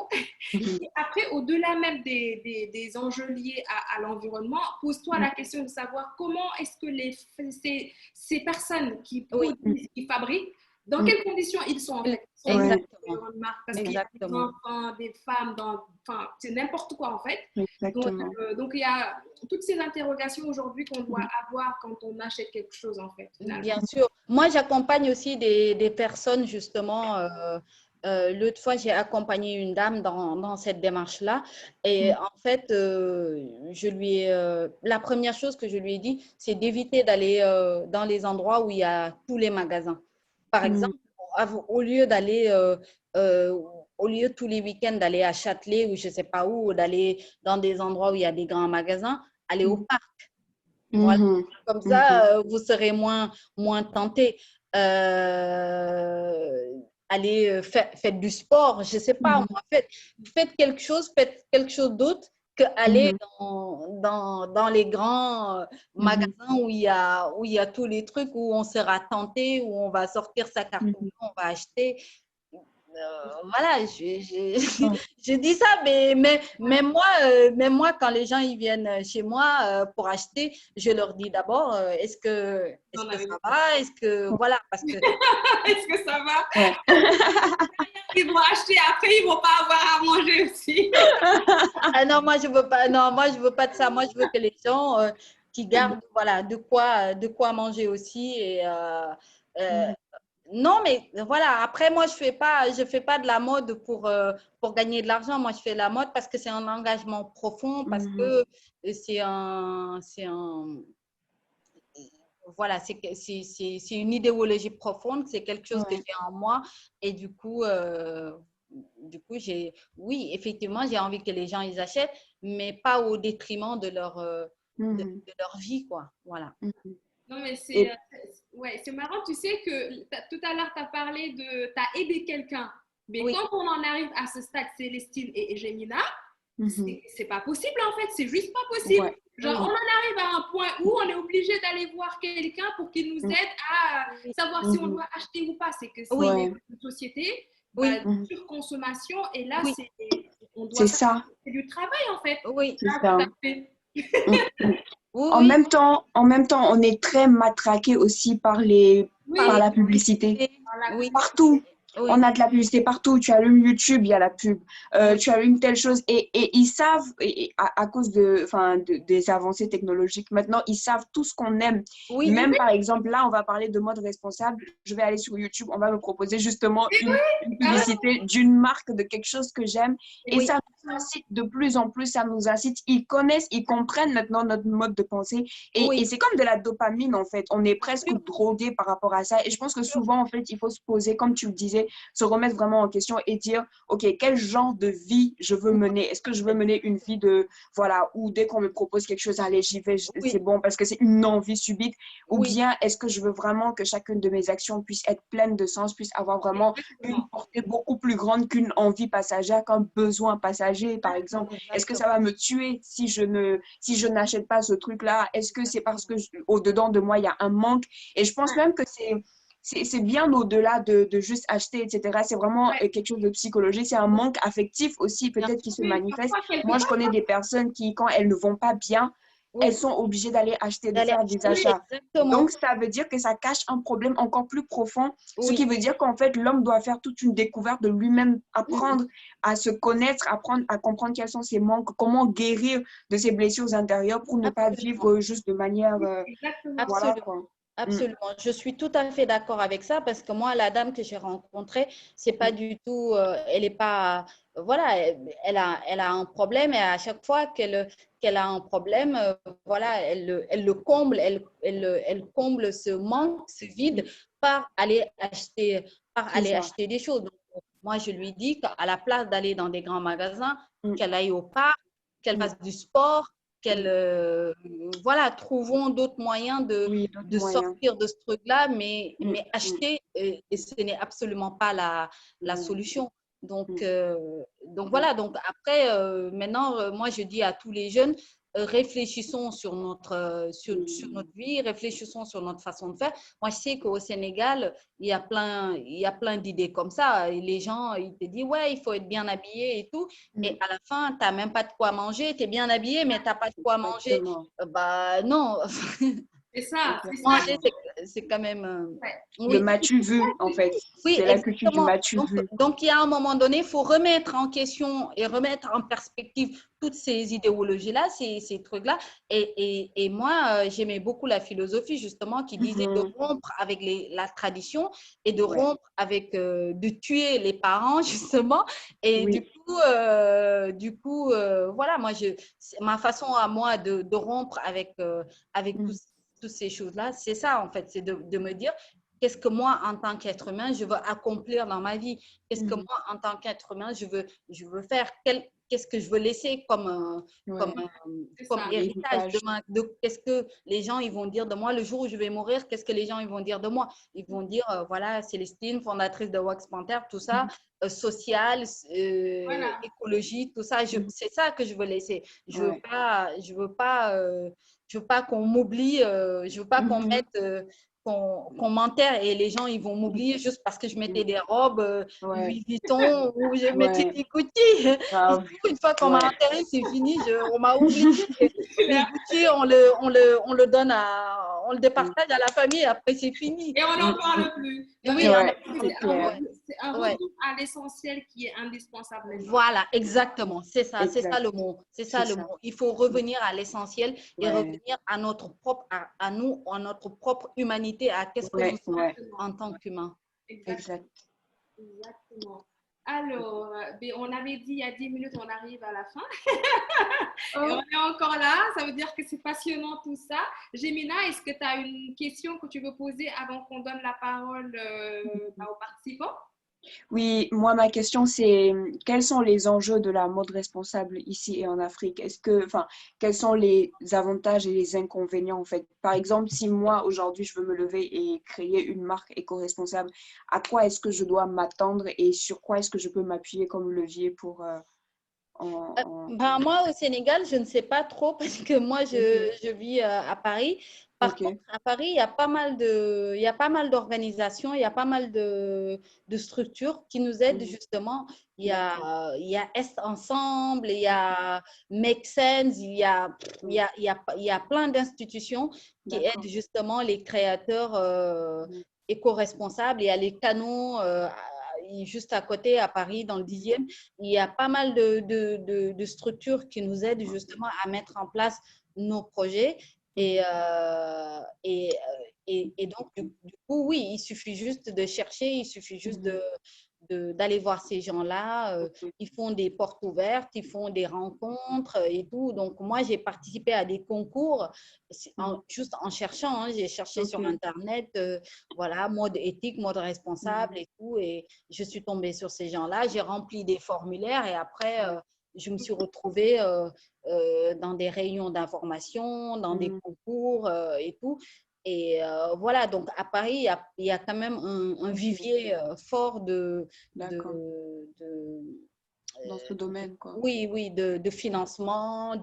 Et après, au-delà même des enjeux liés à l'environnement, pose-toi la question de savoir comment est-ce que ces personnes qui produisent, qui fabriquent, dans quelles conditions ils sont en fait. Ils sont Exactement. dans une marque parce qu'il y a des enfants, des femmes, enfin, c'est n'importe quoi en fait. Donc, il y a toutes ces interrogations aujourd'hui qu'on doit avoir quand on achète quelque chose en fait. Finalement. Bien sûr. Moi, j'accompagne aussi des personnes justement. L'autre fois, j'ai accompagné une dame dans cette démarche-là. Et en fait, la première chose que je lui ai dit, c'est d'éviter d'aller dans les endroits où il y a tous les magasins. Par exemple, au lieu d'aller, au lieu tous les week-ends d'aller à Châtelet ou je ne sais pas où, ou d'aller dans des endroits où il y a des grands magasins, aller au parc. Voilà. Comme ça, vous serez moins tenté. Allez, faites du sport, je ne sais pas, moi, faites quelque chose d'autre qu'aller dans les grands magasins où il y a tous les trucs, où on sera tenté, où on va sortir sa carte, on va acheter. Voilà, je dis ça, mais moi, quand les gens ils viennent chez moi pour acheter, je leur dis d'abord, est-ce que ça va? Est-ce que, voilà, parce que… Est-ce que ça va? Ils vont acheter, après, ils ne vont pas avoir à manger aussi. Ah non, moi, je veux pas, non, moi, je veux pas de ça. Moi, je veux que les gens qui gardent, voilà, de quoi manger aussi. Et, non, mais voilà, après, moi, je fais pas de la mode pour gagner de l'argent. Moi, je fais de la mode parce que c'est un engagement profond, parce que voilà, c'est une idéologie profonde, c'est quelque chose que j'ai en moi. Et du coup, oui, effectivement, j'ai envie que les gens ils achètent, mais pas au détriment de de leur vie, quoi. Voilà. Non, mais c'est marrant, tu sais que tout à l'heure, tu as parlé tu as aidé quelqu'un. Mais quand on en arrive à ce stade, Célestine et Gemina, c'est pas possible en fait, c'est juste pas possible. Genre, on en arrive à un point où on est obligé d'aller voir quelqu'un pour qu'il nous aide à savoir si on doit acheter ou pas. C'est que c'est une société de surconsommation et là, c'est ça. C'est du travail en fait. Oui, c'est ça. Oui, en même temps, on est très matraqué aussi par la publicité. Partout. On a de la publicité partout. Tu allumes YouTube, il y a la pub. Tu allumes telle chose. Et ils savent, à cause des avancées technologiques, maintenant, ils savent tout ce qu'on aime. Même par exemple, là, on va parler de mode responsable. Je vais aller sur YouTube, on va me proposer justement une publicité d'une marque, de quelque chose que j'aime. Et ça nous incite de plus en plus, ça nous incite. Ils connaissent, ils comprennent maintenant notre mode de pensée. Et c'est comme de la dopamine, en fait. On est presque drogué par rapport à ça. Et je pense que souvent, en fait, il faut se poser, comme tu le disais, se remettre vraiment en question et dire, OK, quel genre de vie je veux mener? Est-ce que je veux mener une vie où dès qu'on me propose quelque chose, allez, j'y vais, c'est bon parce que c'est une envie subite? Ou bien est-ce que je veux vraiment que chacune de mes actions puisse être pleine de sens, puisse avoir vraiment une portée beaucoup plus grande qu'une envie passagère, qu'un besoin passager, par exemple? Est-ce que ça va me tuer si je n'achète pas ce truc-là? Est-ce que c'est parce que au-dedans de moi, il y a un manque? Et je pense même que c'est bien au-delà de juste acheter, etc. C'est vraiment quelque chose de psychologique. C'est un manque affectif aussi, peut-être, qui se manifeste. Moi, je connais des personnes qui, quand elles ne vont pas bien, elles sont obligées d'aller acheter, de faire des achats. Donc, ça veut dire que ça cache un problème encore plus profond, ce qui veut dire qu'en fait, l'homme doit faire toute une découverte de lui-même, apprendre à se connaître, apprendre à comprendre quels sont ses manques, comment guérir de ses blessures intérieures pour ne pas vivre juste de manière… voilà, quoi. Absolument, je suis tout à fait d'accord avec ça parce que moi, la dame que j'ai rencontrée, c'est pas du tout, elle est pas, voilà, elle a un problème et à chaque fois qu'elle a un problème, voilà, elle le comble, elle comble ce manque, ce vide par aller acheter des choses. Donc, moi, je lui dis qu'à la place d'aller dans des grands magasins, qu'elle aille au parc, qu'elle fasse du sport. Voilà, trouvons d'autres moyens de sortir de ce truc-là, mais acheter, et ce n'est absolument pas la solution. Donc voilà, donc après, maintenant, moi, je dis à tous les jeunes, réfléchissons sur notre vie, réfléchissons sur notre façon de faire. Moi, je sais qu'au Sénégal, il y a plein d'idées comme ça. Et les gens, ils te disent, ouais, il faut être bien habillé et tout. Et à la fin, tu n'as même pas de quoi manger. Tu es bien habillé, mais tu n'as pas de quoi manger. Bah non. C'est ça. c'est quand même… Le m'as-tu vu, en fait. Oui, C'est la culture du exactement. m'as-tu vu. Donc, il y a un moment donné, il faut remettre en question et remettre en perspective toutes ces idéologies-là, ces trucs-là. Et moi, j'aimais beaucoup la philosophie, justement, qui disait de rompre avec la tradition et de rompre avec, de tuer les parents, justement. Et du coup, voilà, moi, ma façon à moi de rompre avec, avec toutes ces choses-là, c'est ça, en fait, c'est de me dire, qu'est-ce que moi, en tant qu'être humain, je veux accomplir dans ma vie? Qu'est-ce que moi, en tant qu'être humain, je veux faire? Qu'est-ce que je veux laisser comme héritage de qu'est-ce que les gens ils vont dire de moi le jour où je vais mourir? Qu'est-ce que les gens ils vont dire de moi? Ils vont dire, voilà, Célestine, fondatrice de Wax Panther, tout ça, social, écologie, tout ça. C'est ça que je veux laisser. Je veux pas qu'on m'oublie, je veux pas qu'on mette… qu'on m'enterre et les gens ils vont m'oublier juste parce que je mettais des robes Louis Vuitton ou je mettais des Gucci. Une fois qu'on m'a enterré, c'est fini, on m'a oublié. Les Gucci, on le donne on le départage à la famille, après c'est fini. Et on n'en parle plus. Oui, c'est un retour à l'essentiel qui est indispensable. Voilà, exactement. C'est ça le mot. C'est ça le mot. Il faut revenir à l'essentiel et revenir à notre propre, à nous, à notre propre humanité, à qu'est-ce que nous sommes en tant qu'humains. Exactement. Alors, on avait dit il y a 10 minutes, on arrive à la fin. Et on est encore là, ça veut dire que c'est passionnant tout ça. Jemina, est-ce que tu as une question que tu veux poser avant qu'on donne la parole aux participants? Oui, moi, ma question, c'est quels sont les enjeux de la mode responsable ici et en Afrique? Quels sont les avantages et les inconvénients, en fait? Par exemple, si moi, aujourd'hui, je veux me lever et créer une marque éco-responsable, à quoi est-ce que je dois m'attendre et sur quoi est-ce que je peux m'appuyer comme levier pour… moi, au Sénégal, je ne sais pas trop parce que moi, je vis à Paris. Par contre, à Paris, il y a pas mal d'organisations, il y a pas mal de structures qui nous aident justement. Il y a Est Ensemble, il y a Make Sense, il y a plein d'institutions qui aident justement les créateurs éco-responsables. Il y a les canaux juste à côté, à Paris, dans le 10e. Il y a pas mal de structures qui nous aident justement à mettre en place nos projets. Et donc, du coup, oui, il suffit juste de chercher, il suffit juste d'aller voir ces gens-là. Ils font des portes ouvertes, ils font des rencontres et tout. Donc, moi, j'ai participé à des concours juste en cherchant. J'ai cherché sur Internet, voilà, mode éthique, mode responsable et tout. Et je suis tombée sur ces gens-là. J'ai rempli des formulaires et après, je me suis retrouvée dans des réunions d'information, dans des concours et tout. Et voilà, donc à Paris, il y a quand même un vivier fort dans ce domaine, quoi. Oui, de financement,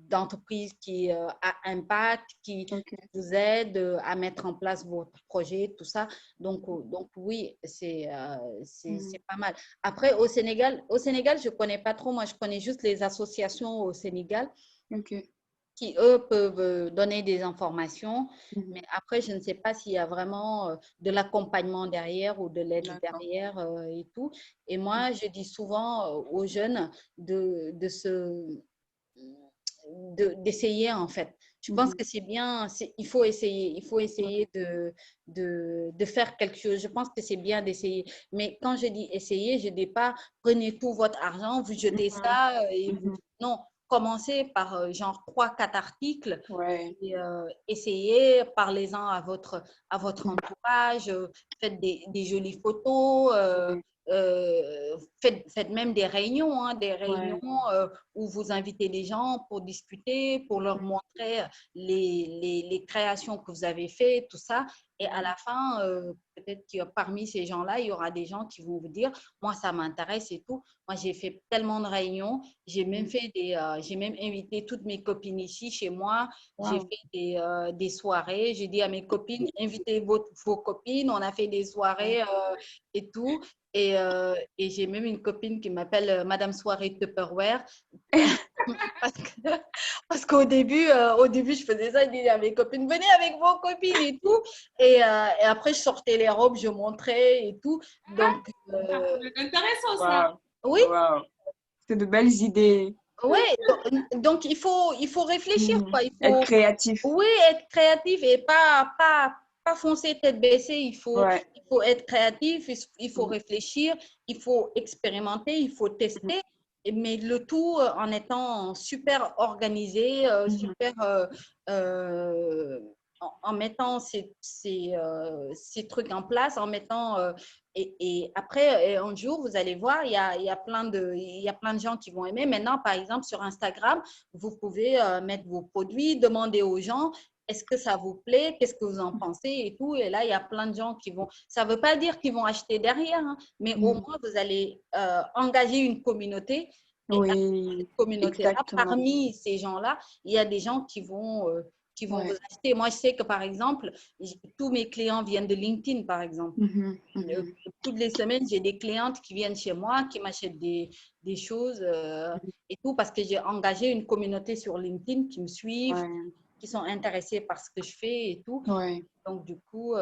d'entreprises qui a impact, qui vous aident à mettre en place votre projet, tout ça. Donc oui, c'est pas mal. Après, au Sénégal, je ne connais pas trop. Moi, je connais juste les associations au Sénégal. Qui, eux, peuvent donner des informations. Mais après, je ne sais pas s'il y a vraiment de l'accompagnement derrière ou de l'aide derrière et tout. Et moi, je dis souvent aux jeunes d'essayer, en fait. Je pense que c'est bien, il faut essayer de faire quelque chose. Je pense que c'est bien d'essayer. Mais quand je dis essayer, je ne dis pas prenez tout votre argent, vous jetez ça et non. Commencez par genre 3-4 articles et essayez, parlez-en à votre entourage, faites des jolies photos, faites même des réunions, où vous invitez les gens pour discuter, pour leur montrer les créations que vous avez faites, tout ça. Et à la fin, peut-être que parmi ces gens-là, il y aura des gens qui vont vous dire, moi, ça m'intéresse et tout. Moi, j'ai fait tellement de réunions. J'ai même j'ai même invité toutes mes copines ici chez moi. J'ai fait des soirées. J'ai dit à mes copines, invitez vos copines. On a fait des soirées et tout. Et j'ai même une copine qui m'appelle Madame Soirée Tupperware. Parce que- parce qu'au début, je faisais ça, je disais à mes copines, venez avec vos copines et tout. Et après, je sortais les robes, je montrais et tout. Donc, C'est intéressant ça. Wow. oui, Wow. C'est de belles idées. ouais. Donc, il faut réfléchir, quoi. Il Être faut, créatif. oui, être créatif et pas foncer tête baissée. Ouais. Il faut être créatif, il faut Mhm. réfléchir, il faut expérimenter, il faut tester, mais le tout en étant super organisé, Mhm. euh, en mettant ces trucs en place, en mettant et après, un jour, vous allez voir, il y a plein de gens qui vont aimer. Maintenant, par exemple, sur Instagram, vous pouvez mettre vos produits, demander aux gens est-ce que ça vous plaît, qu'est-ce que vous en pensez et tout. Et là, il y a plein de gens qui vont. Ça ne veut pas dire qu'ils vont acheter derrière, hein, mais au moins, vous allez engager une communauté. Et dans Oui, cette communauté-là, exactement. parmi ces gens-là, il y a des gens qui vont vous Ouais. acheter. Moi, je sais que par exemple, tous mes clients viennent de LinkedIn, par exemple. Mhm. Euh, Mhm. Toutes les semaines, j'ai des clientes qui viennent chez moi, qui m'achètent des choses et tout parce que j'ai engagé une communauté sur LinkedIn qui me suivent, Ouais. qui sont intéressés par ce que je fais et tout. Ouais. Donc, du coup,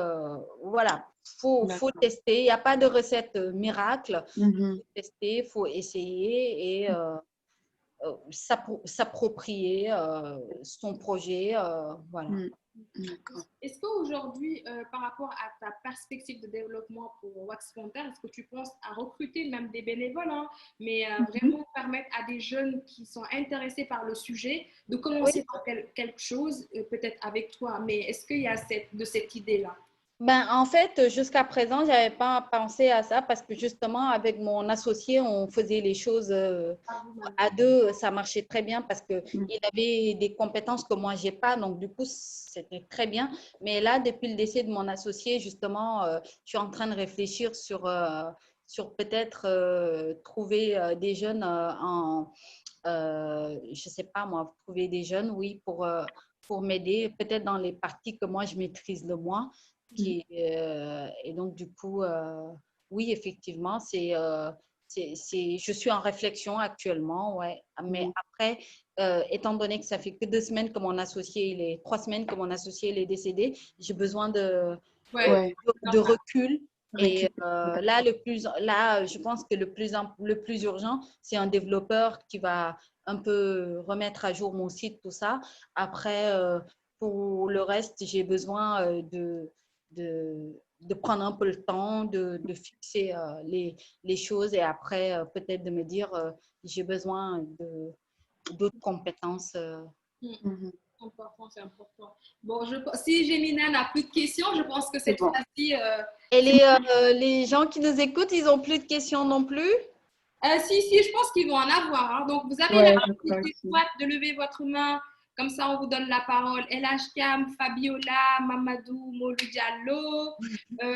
voilà, faut D'accord. tester. Il n'y a pas de recette miracle. Il Mhm. faut tester, il faut essayer et s'approprier son projet. Voilà. Mhm. D'accord. Est-ce qu'aujourd'hui, par rapport à ta perspective de développement pour Wax Panther, est-ce que tu penses à recruter même des bénévoles, hein, mais Mhm. vraiment permettre à des jeunes qui sont intéressés par le sujet de Oui. commencer par quelque chose, peut-être avec toi, mais est-ce qu'il y a cette idée-là? Ben, en fait, jusqu'à présent, je n'avais pas pensé à ça parce que justement, avec mon associé, on faisait les choses à deux. Ça marchait très bien parce qu'il Mhm. avait des compétences que moi, je n'ai pas. Donc, du coup, c'était très bien. Mais là, depuis le décès de mon associé, justement, je suis en train de réfléchir sur peut-être trouver des jeunes je ne sais pas moi, trouver des jeunes, oui, pour m'aider, peut-être dans les parties que moi, je maîtrise le moins. Et donc, du coup, oui, effectivement, je suis en réflexion actuellement, ouais. Mais Mhm. après, étant donné que ça fait que 2 semaines que mon associé, 3 semaines que mon associé il est décédé, j'ai besoin Ouais, Ouais. de recul. Et Récupérer. là, je pense que le plus urgent, c'est un développeur qui va un peu remettre à jour mon site, tout ça. Après, pour le reste, j'ai besoin de prendre un peu le temps, de fixer les choses et après, peut-être de me dire, j'ai besoin d'autres compétences. Mhm. important, c'est important. Bon, si Gémina n'a plus de questions, je pense que C'est cette bon. fois-ci, Et c'est les gens qui nous écoutent, ils n'ont plus de questions non plus? Si, je pense qu'ils vont en avoir, hein. Donc, vous avez la Ouais, je crois possibilité aussi. soit de lever votre main, comme ça on vous donne la parole. El Hachkam, Fabiola, Mamadou Molou Diallo,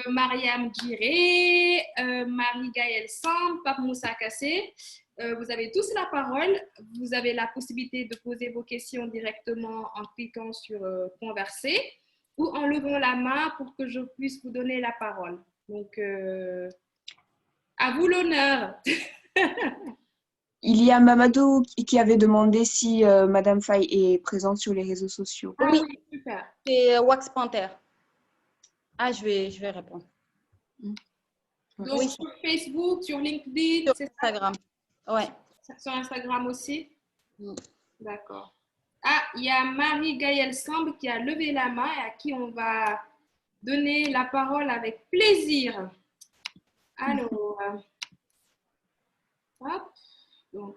Mariam Djiré, Marie-Gaëlle Samb, Pape Moussa Kassé. Vous avez tous la parole. Vous avez la possibilité de poser vos questions directement en cliquant sur Converser ou en levant la main pour que je puisse vous donner la parole. Donc, à vous l'honneur. Il y a Mamadou qui avait demandé si Madame Faye est présente sur les réseaux sociaux. Ah Oui, oui, super. c'est Wax Panther. Ah, je vais répondre. Donc, Oui, sur Facebook, sur LinkedIn, sur c'est Instagram. Ouais. ça? Sur Instagram aussi? Mm. D'accord. Ah, il y a Marie-Gaëlle Samb qui a levé la main et à qui on va donner la parole avec plaisir. Alors, hop, donc,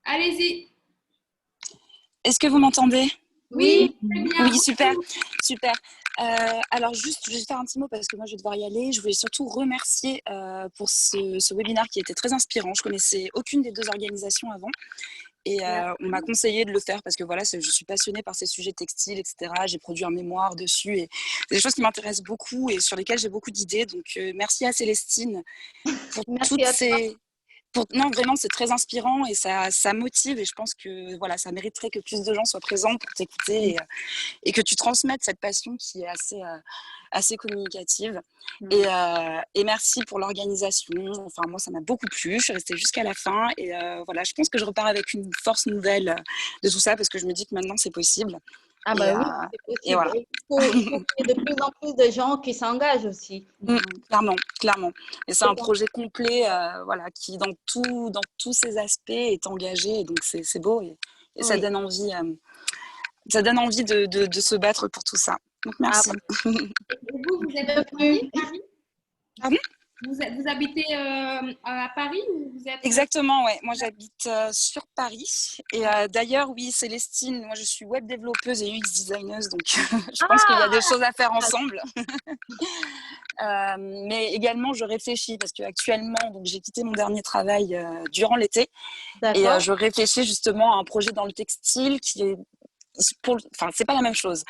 allez-y. Est-ce que vous m'entendez? Oui, Oui, très bien. Oui, super, super. Alors juste, je vais faire un petit mot parce que moi je vais devoir y aller. Je voulais surtout remercier pour ce webinaire qui était très inspirant. Je connaissais aucune des deux organisations avant et on m'a conseillé de le faire parce que voilà, je suis passionnée par ces sujets textiles, etc. J'ai produit un mémoire dessus et c'est des choses qui m'intéressent beaucoup et sur lesquelles j'ai beaucoup d'idées. Donc merci à Célestine pour merci à toi. Non, vraiment, c'est très inspirant et ça motive. Et je pense que voilà, ça mériterait que plus de gens soient présents pour t'écouter et que tu transmettes cette passion qui est assez communicative. Et merci pour l'organisation. Enfin, moi, ça m'a beaucoup plu. Je suis restée jusqu'à la fin. Et voilà, je pense que je repars avec une force nouvelle de tout ça parce que je me dis que maintenant, c'est possible. Ah Et, bah oui, c'est et possible. voilà. Et il faut qu'il y ait de plus en plus de gens qui s'engagent aussi. Clairement, clairement. Et c'est un projet complet, voilà, qui dans tous ses aspects est engagé. Et donc c'est beau et ça donne envie, de se battre pour tout ça. Donc merci. Et vous êtes à Paris? Pardon? Vous habitez à Paris ou vous êtes... Exactement, ouais. Moi, j'habite sur Paris. Et d'ailleurs, oui, Célestine, moi, je suis web développeuse et UX designer, donc je pense qu'il y a des choses à faire ensemble. Mais également, je réfléchis parce qu'actuellement, donc j'ai quitté mon dernier travail durant l'été et je réfléchis justement à un projet dans le textile qui est enfin, c'est pas la même chose,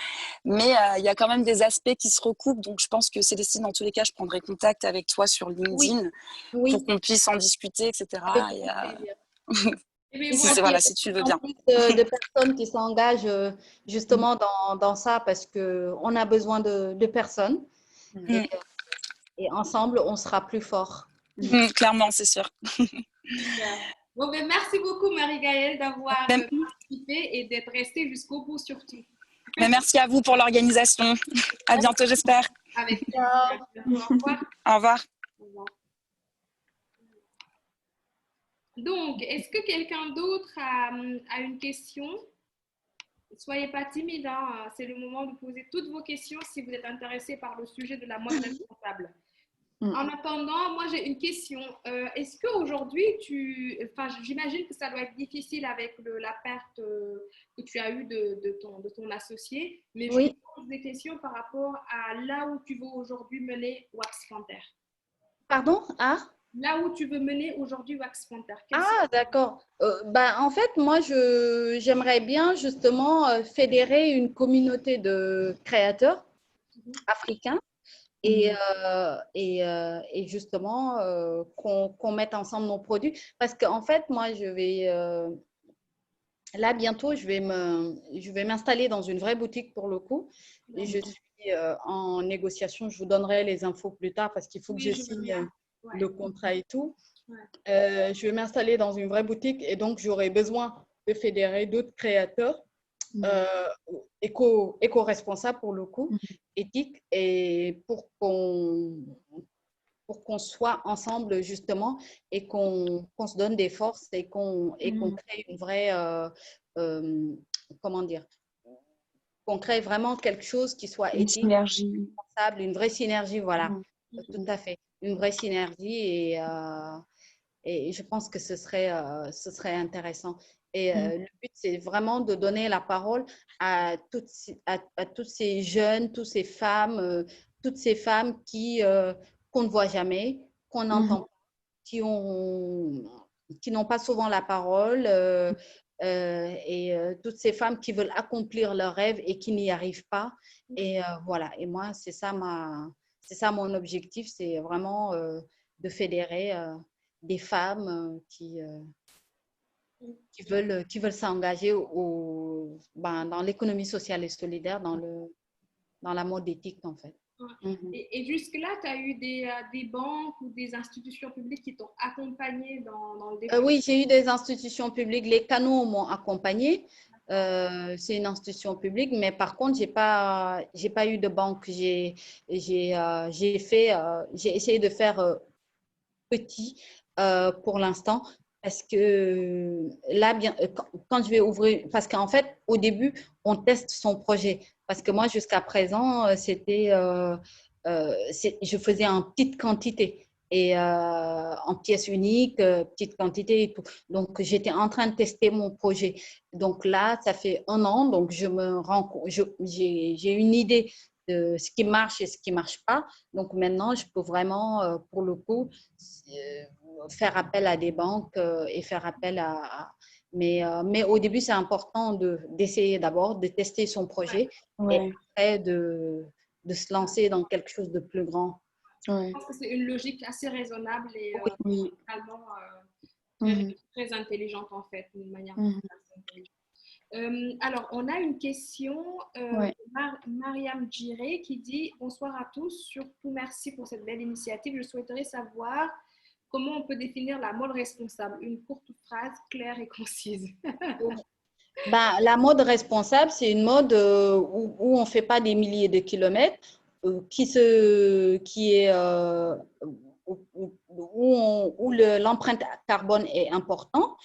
mais il y a quand même des aspects qui se recoupent. Donc, je pense que Célestine, dans tous les cas, je prendrai contact avec toi sur LinkedIn pour qu'on puisse en discuter, etc. Et voilà, si tu veux bien. Plus de personnes qui s'engagent justement dans ça parce qu'on a besoin de personnes et ensemble, on sera plus fort. Clairement, c'est sûr. Bon, ben, merci beaucoup, Marie-Gaëlle, d'avoir participé et d'être restée jusqu'au bout surtout. Mais merci à vous pour l'organisation. À bientôt, j'espère. Avec plaisir. Au revoir. Au revoir. Au revoir. Donc, est-ce que quelqu'un d'autre a une question? Soyez pas timide, hein. C'est le moment de poser toutes vos questions si vous êtes intéressé par le sujet de la mode responsable. En attendant, moi j'ai une question. Est-ce qu'aujourd'hui, j'imagine que ça doit être difficile avec la perte que tu as eue de ton associé, mais je me pose des questions par rapport à là où tu veux aujourd'hui mener Wax Panther. Pardon? Là où tu veux mener aujourd'hui Wax Panther. D'accord. En fait, moi, j'aimerais bien justement fédérer une communauté de créateurs africains et justement qu'on mette ensemble nos produits. Parce qu'en fait, moi, je vais là bientôt, je vais m'installer dans une vraie boutique pour le coup. Et je suis en négociation. Je vous donnerai les infos plus tard parce qu'il faut que je signe le contrat et tout. Je vais m'installer dans une vraie boutique et donc j'aurai besoin de fédérer d'autres créateurs éco-responsables pour le coup, éthiques, et pour qu'on soit ensemble justement et qu'on se donne des forces et qu'on crée une vraie, comment dire, qu'on crée vraiment quelque chose qui soit éthique, responsable, une vraie synergie, voilà, tout à fait, une vraie synergie et je pense que ce serait intéressant. Et le but, c'est vraiment de donner la parole à toutes ces jeunes, toutes ces femmes qu'on ne voit jamais, qu'on n'entend pas, qui n'ont pas souvent la parole, toutes ces femmes qui veulent accomplir leurs rêves et qui n'y arrivent pas. Et voilà. Et moi, c'est ça mon objectif, c'est vraiment de fédérer des femmes qui veulent s'engager dans l'économie sociale et solidaire, dans la mode éthique, en fait. Et jusque-là, tu as eu des banques ou des institutions publiques qui t'ont accompagné dans le développement? Oui, j'ai eu des institutions publiques. Les canaux m'ont accompagnée. C'est une institution publique, mais par contre, j'ai pas eu de banque. J'ai essayé de faire petit pour l'instant, parce que là, quand je vais ouvrir, parce qu'en fait, au début, on teste son projet. Parce que moi, jusqu'à présent, je faisais en petite quantité et en pièces uniques, petite quantité et tout. Donc, j'étais en train de tester mon projet. Donc là, ça fait 1 an, donc j'ai une idée de ce qui marche et ce qui ne marche pas. Donc maintenant, je peux vraiment, pour le coup, faire appel à des banques et faire appel mais au début, c'est important d'essayer d'abord, de tester son projet et après de se lancer dans quelque chose de plus grand. Je pense que c'est une logique assez raisonnable et finalement, très intelligente en fait, d'une manière Mhm. alors, on a une question Ouais. de Mariam Djiré qui dit: Bonsoir à tous, surtout merci pour cette belle initiative. Je souhaiterais savoir comment on peut définir la mode responsable. Une courte phrase claire et concise. Ben, la mode responsable, c'est une mode où on ne fait pas des milliers de kilomètres, qui est, où l'empreinte carbone est importante,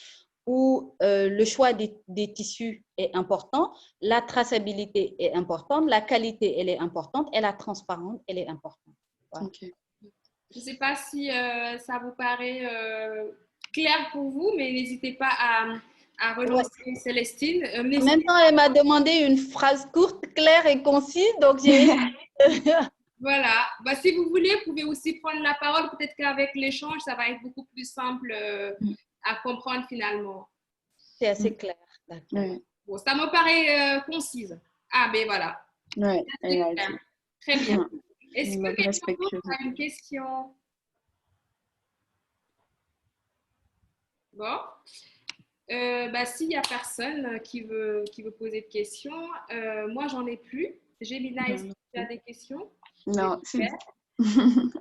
où le choix des tissus est important, la traçabilité est importante, la qualité, elle est importante, et la transparence, elle est importante. Voilà. Ok. Je ne sais pas si ça vous paraît clair pour vous, mais n'hésitez pas à relancer Célestine. En même temps, elle m'a demandé une phrase courte, claire et concise, donc j'ai... Voilà. Bah, si vous voulez, vous pouvez aussi prendre la parole. Peut-être qu'avec l'échange, ça va être beaucoup plus simple à comprendre finalement. C'est assez clair. Ouais. Bon, ça me paraît concise. Ah, ben voilà. Ouais, elle a Clair. dit. Très bien. Est-ce Une que mode quelqu'un respectueuse. d'autre a une question? Bon. Bah, s'il n'y a personne qui veut poser de questions, moi, j'en ai plus. Gémina, est-ce que tu as des questions? Non, c'est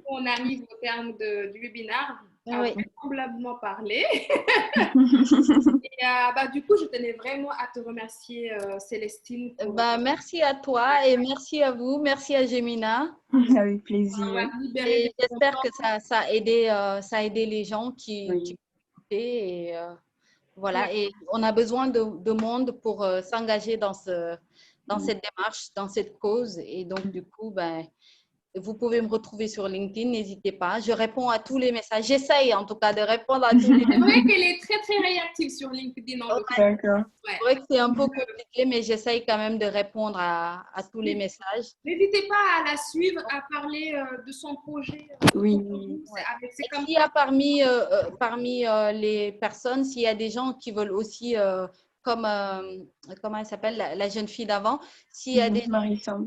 On arrive au terme du webinaire, à Oui. vraisemblablement parler. Et, bah, du coup, je tenais vraiment à te remercier, Célestine. Bah, merci à toi et merci à vous. Merci à Gemina. Avec plaisir. Et j'espère que ça a aidé les gens qui écoutaient. Et, voilà. Et on a besoin de monde pour s'engager dans cette démarche, dans cette cause. Et donc, du coup, ben, vous pouvez me retrouver sur LinkedIn, n'hésitez pas. Je réponds à tous les messages. J'essaye en tout cas de répondre à tous les messages. C'est vrai qu'elle est très, très réactive sur LinkedIn. D'accord. C'est vrai que c'est un peu compliqué, mais j'essaye quand même de répondre à tous les messages. N'hésitez pas à la suivre, à parler de son projet. Oui. S'il y a parmi les personnes, s'il y a des gens qui veulent aussi, comme, comment elle s'appelle, la jeune fille d'avant, s'il y a des Marie-Sam.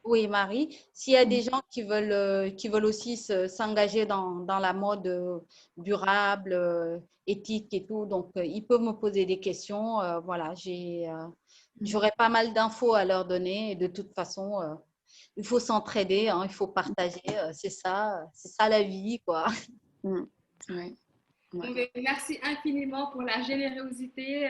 Oui, Marie. S'il y a des gens qui veulent aussi s'engager dans la mode durable, éthique et tout, donc ils peuvent me poser des questions. Voilà, j'aurai pas mal d'infos à leur donner. Et de toute façon, il faut s'entraider, hein, il faut partager. C'est ça la vie, quoi. Ouais. Merci infiniment pour la générosité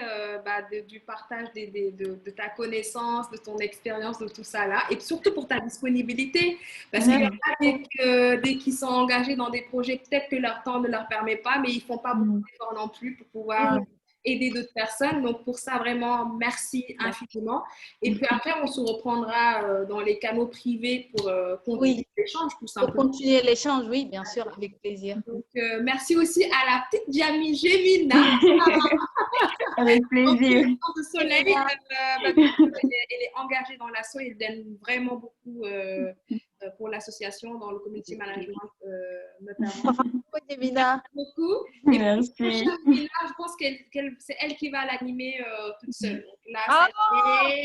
du partage de ta connaissance, de ton expérience, de tout ça là, et surtout pour ta disponibilité, parce qu'il y en a des qui sont engagés dans des projets, peut-être que leur temps ne leur permet pas, mais ils font pas beaucoup d'efforts non plus pour pouvoir aider d'autres personnes. Donc pour ça, vraiment, merci infiniment. Et puis après, on se reprendra dans les canaux privés pour continuer l'échange, tout simplement. Pour continuer l'échange, oui, bien sûr, avec plaisir. Donc, merci aussi à la petite Jamie Gemina. Avec plaisir. De soleil, elle est engagée dans l'asso et elle donne vraiment beaucoup pour l'association, dans le community management notamment. Gemina. Merci beaucoup. Merci. Gemina, je pense que c'est elle qui va l'animer toute seule. Donc, là,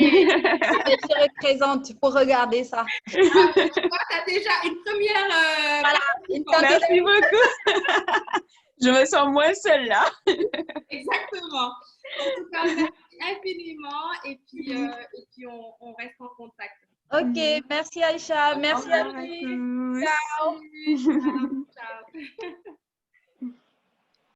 je serai présente pour regarder ça. Tu as déjà une première. Merci beaucoup. Je me sens moins seule là. Exactement. En tout cas, merci infiniment et puis on reste en contact. Ok, merci Aïcha, merci à tous. Ciao. Ciao.